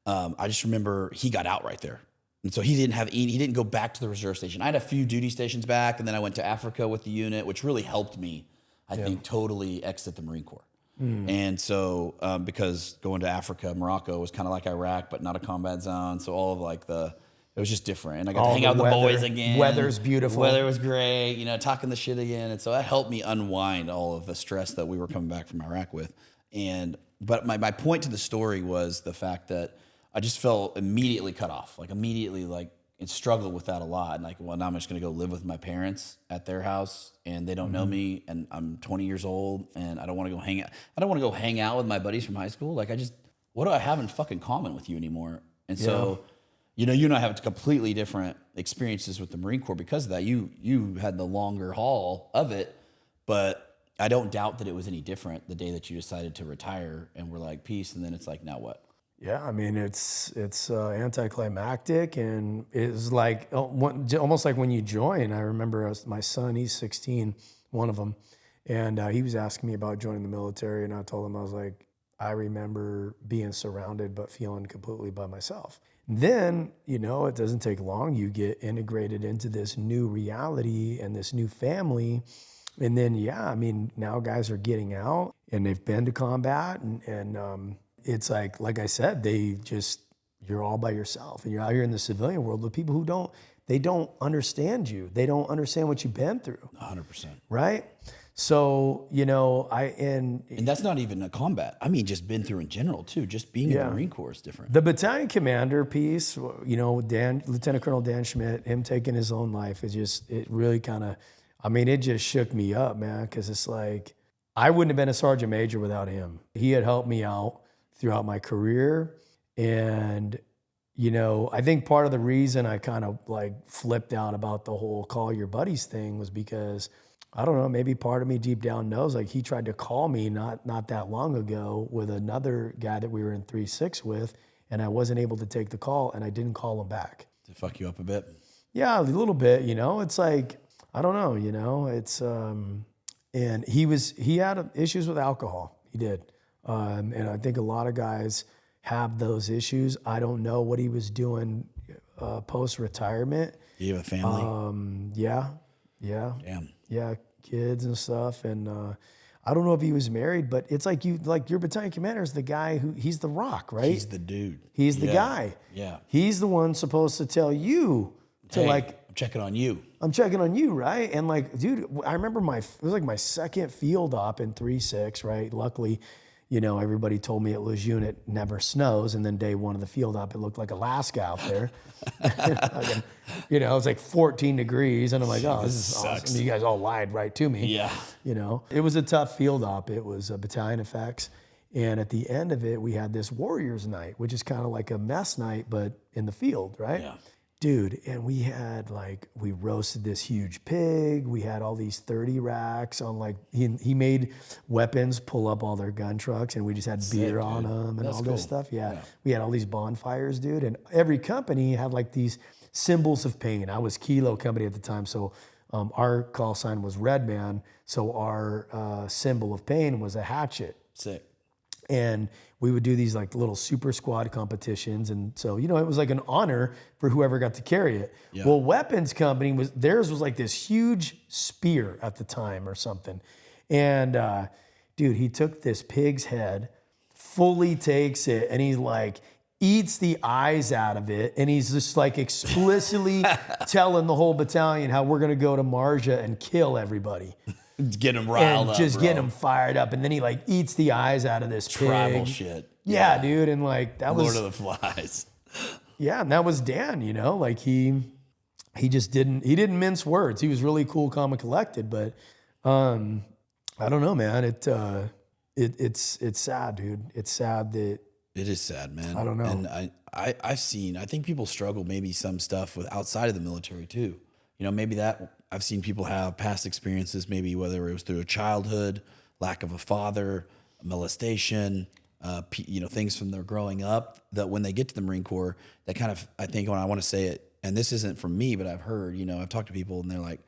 I just remember he got out right there. And so he didn't go back to the reserve station. I had a few duty stations back, and then I went to Africa with the unit, which really helped me, I think, totally exit the Marine Corps. And so, because going to Africa, Morocco was kind of like Iraq, but not a combat zone. So all of it was just different. And I got to hang out with the boys again. Weather's beautiful. Weather was great, talking the shit again. And so that helped me unwind all of the stress that we were coming back from Iraq with. But my point to the story was the fact that I just felt immediately cut off, and struggled with that a lot. And now I'm just going to go live with my parents at their house, and they don't know me, and I'm 20 years old, and I don't want to go hang out. I don't want to go hang out with my buddies from high school. What do I have in fucking common with you anymore? And so, you and I have completely different experiences with the Marine Corps because of that. You had the longer haul of it, but I don't doubt that it was any different the day that you decided to retire and we're like, peace, and then it's like, now what? Yeah, I mean, it's anticlimactic, and it's like almost like when you join. I remember my son, he's 16, one of them, and he was asking me about joining the military, and I told him, I was like, I remember being surrounded but feeling completely by myself. Then, it doesn't take long. You get integrated into this new reality and this new family, and then, now guys are getting out, and they've been to combat, and it's like I said, you're all by yourself, and you're out here in the civilian world with people who don't understand you. They don't understand what you've been through. 100%. Right? So, And that's not even a combat. I mean, just been through in general too. Just being in the Marine Corps is different. The battalion commander piece, Lieutenant Colonel Dan Schmidt, him taking his own life, it really kind of, it just shook me up, man, because it's like, I wouldn't have been a sergeant major without him. He had helped me out throughout my career. And, I think part of the reason I kind of like flipped out about the whole call your buddies thing was because, I don't know, maybe part of me deep down knows, like he tried to call me not that long ago with another guy that we were in 3-6 with, and I wasn't able to take the call, and I didn't call him back. To fuck you up a bit? Yeah, a little bit, it's like, I don't know, it's, and he had issues with alcohol. He did. And I think a lot of guys have those issues. I don't know what he was doing post-retirement. Do you have a family? Yeah. Damn. Yeah, kids and stuff. And I don't know if he was married, but it's like your battalion commander is the guy he's the rock, right? He's the dude. He's the guy. Yeah. He's the one supposed to tell you to hey, I'm checking on you. I'm checking on you, right? And like, dude, I remember it was like my second field op in 3-6, right? Luckily, everybody told me at Lejeune it never snows. And then day one of the field op, it looked like Alaska out there. It was like 14 degrees. And I'm like, oh, this is awesome. You guys all lied right to me. Yeah. It was a tough field op. It was a battalion effects. And at the end of it, we had this Warriors night, which is kind of like a mess night, but in the field, right? Yeah. Dude, and we had we roasted this huge pig. We had all these 30 racks on he made weapons pull up all their gun trucks, and we just had beer on them and all this stuff. Yeah. We had all these bonfires, dude. And every company had these symbols of pain. I was Kilo Company at the time, so our call sign was Red Man. So our symbol of pain was a hatchet. Sick. And we would do these little super squad competitions. And so, it was like an honor for whoever got to carry it. Yeah. Well, Weapons Company theirs was like this huge spear at the time or something. And dude, he took this pig's head, fully takes it, and he eats the eyes out of it. And he's just explicitly telling the whole battalion how we're going to go to Marja and kill everybody. Get him riled up, just getting him fired up, and then he eats the eyes out of this tribal pig. Shit. Yeah, dude, and that was Lord of the Flies. Yeah, and that was Dan. He just didn't mince words. He was really cool, calm, and collected. But I don't know, man. It's sad, dude. It's sad that it is sad, man. I don't know. And I think people struggle maybe some stuff with outside of the military too. Maybe that I've seen people have past experiences, maybe whether it was through a childhood, lack of a father, molestation, things from their growing up, that when they get to the Marine Corps, they kind of, I think when I want to say it, and this isn't from me, but I've heard, I've talked to people and they're like,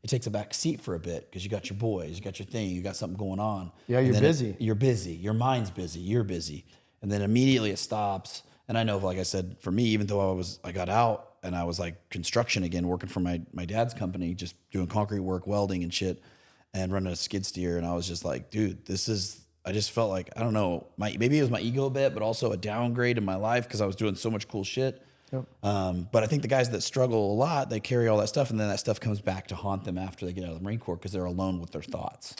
it takes a back seat for a bit because you got your boys, you got your thing, you got something going on. Yeah, you're busy. You're busy. Your mind's busy. You're busy. And then immediately it stops. And I know, like I said, for me, even though I got out and I was construction again, working for my dad's company, just doing concrete work, welding and shit, and running a skid steer. And I was just like, dude, I just felt like, I don't know, maybe it was my ego a bit, but also a downgrade in my life because I was doing so much cool shit. Yep. But I think the guys that struggle a lot, they carry all that stuff, and then that stuff comes back to haunt them after they get out of the Marine Corps because they're alone with their thoughts.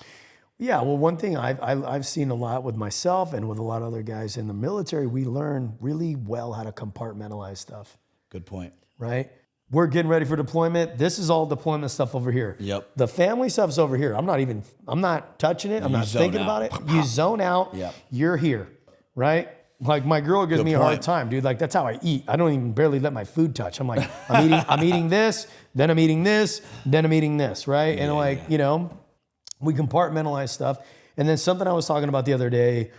Yeah, well, one thing I've seen a lot with myself and with a lot of other guys in the military, we learn really well how to compartmentalize stuff. Good point. Right? We're getting ready for deployment. This is all deployment stuff over here. Yep. The family stuff's over here. I'm not touching it. I'm not thinking about it. You zone out. Yep. You're here. Right? My girl gives me a hard time, dude. That's how I eat. I don't even barely let my food touch. I'm like, I'm eating this, then I'm eating this, then I'm eating this, right? And we compartmentalize stuff. And then something I was talking about the other day,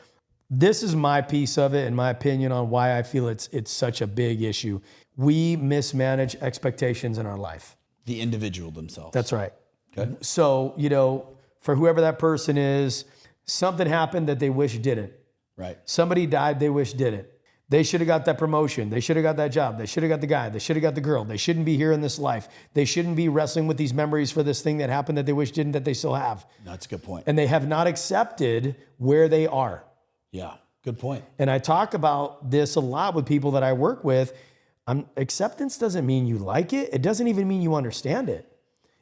this is my piece of it and my opinion on why I feel it's such a big issue. We mismanage expectations in our life. The individual themselves. That's right. Okay. So, for whoever that person is, something happened that they wish didn't. Right. Somebody died they wish didn't. They should have got that promotion. They should have got that job. They should have got the guy. They should have got the girl. They shouldn't be here in this life. They shouldn't be wrestling with these memories for this thing that happened that they wish didn't, that they still have. That's a good point. And they have not accepted where they are. Yeah, good point. And I talk about this a lot with people that I work with. Acceptance doesn't mean you like it. It doesn't even mean you understand it.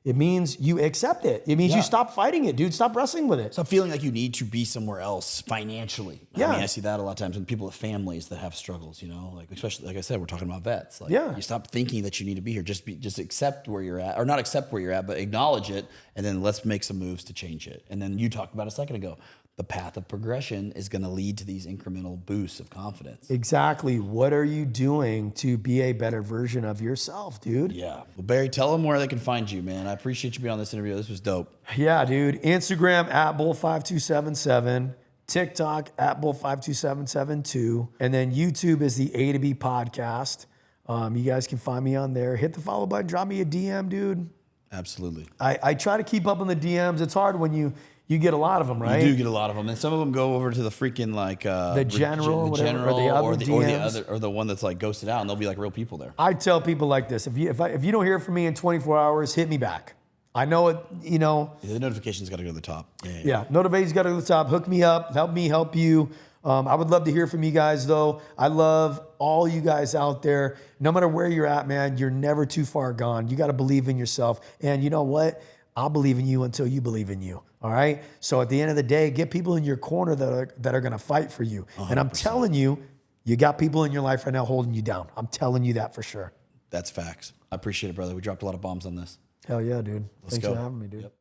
It means you accept it. It means you stop fighting it, dude. Stop wrestling with it. Stop feeling like you need to be somewhere else financially. Yeah. I mean, I see that a lot of times in people with families that have struggles, you know, like especially, like I said, we're talking about vets. Like, you stop thinking that you need to be here. Just accept where you're at, or not accept where you're at, but acknowledge it. And then let's make some moves to change it. And then you talked about a second ago, the path of progression is going to lead to these incremental boosts of confidence. Exactly. What are you doing to be a better version of yourself, dude? Yeah. Well, Barry, tell them where they can find you, man. I appreciate you being on this interview. This was dope. Yeah, dude. Instagram at Bull5277. TikTok at Bull52772. And then YouTube is the A to B podcast. You guys can find me on there. Hit the follow button. Drop me a DM, dude. Absolutely. I try to keep up on the DMs. It's hard when you get a lot of them, right? You do get a lot of them, and some of them go over to the freaking like the general, or the one that's like ghosted out, and they'll be like real people there. I tell people like this: if you don't hear from me in 24 hours, hit me back. I know it. You know, the notification's got to go to the top. Yeah, notification's got to go to the top. Hook me up. Help me help you. I would love to hear from you guys, though. I love all you guys out there. No matter where you're at, man, you're never too far gone. You got to believe in yourself, and you know what? I'll believe in you until you believe in you. All right. So at the end of the day, get people in your corner that are going to fight for you. 100%. And I'm telling you, you got people in your life right now holding you down. I'm telling you that for sure. That's facts. I appreciate it, brother. We dropped a lot of bombs on this. Hell yeah, dude. Let's Thanks go. for having me, dude. Yep.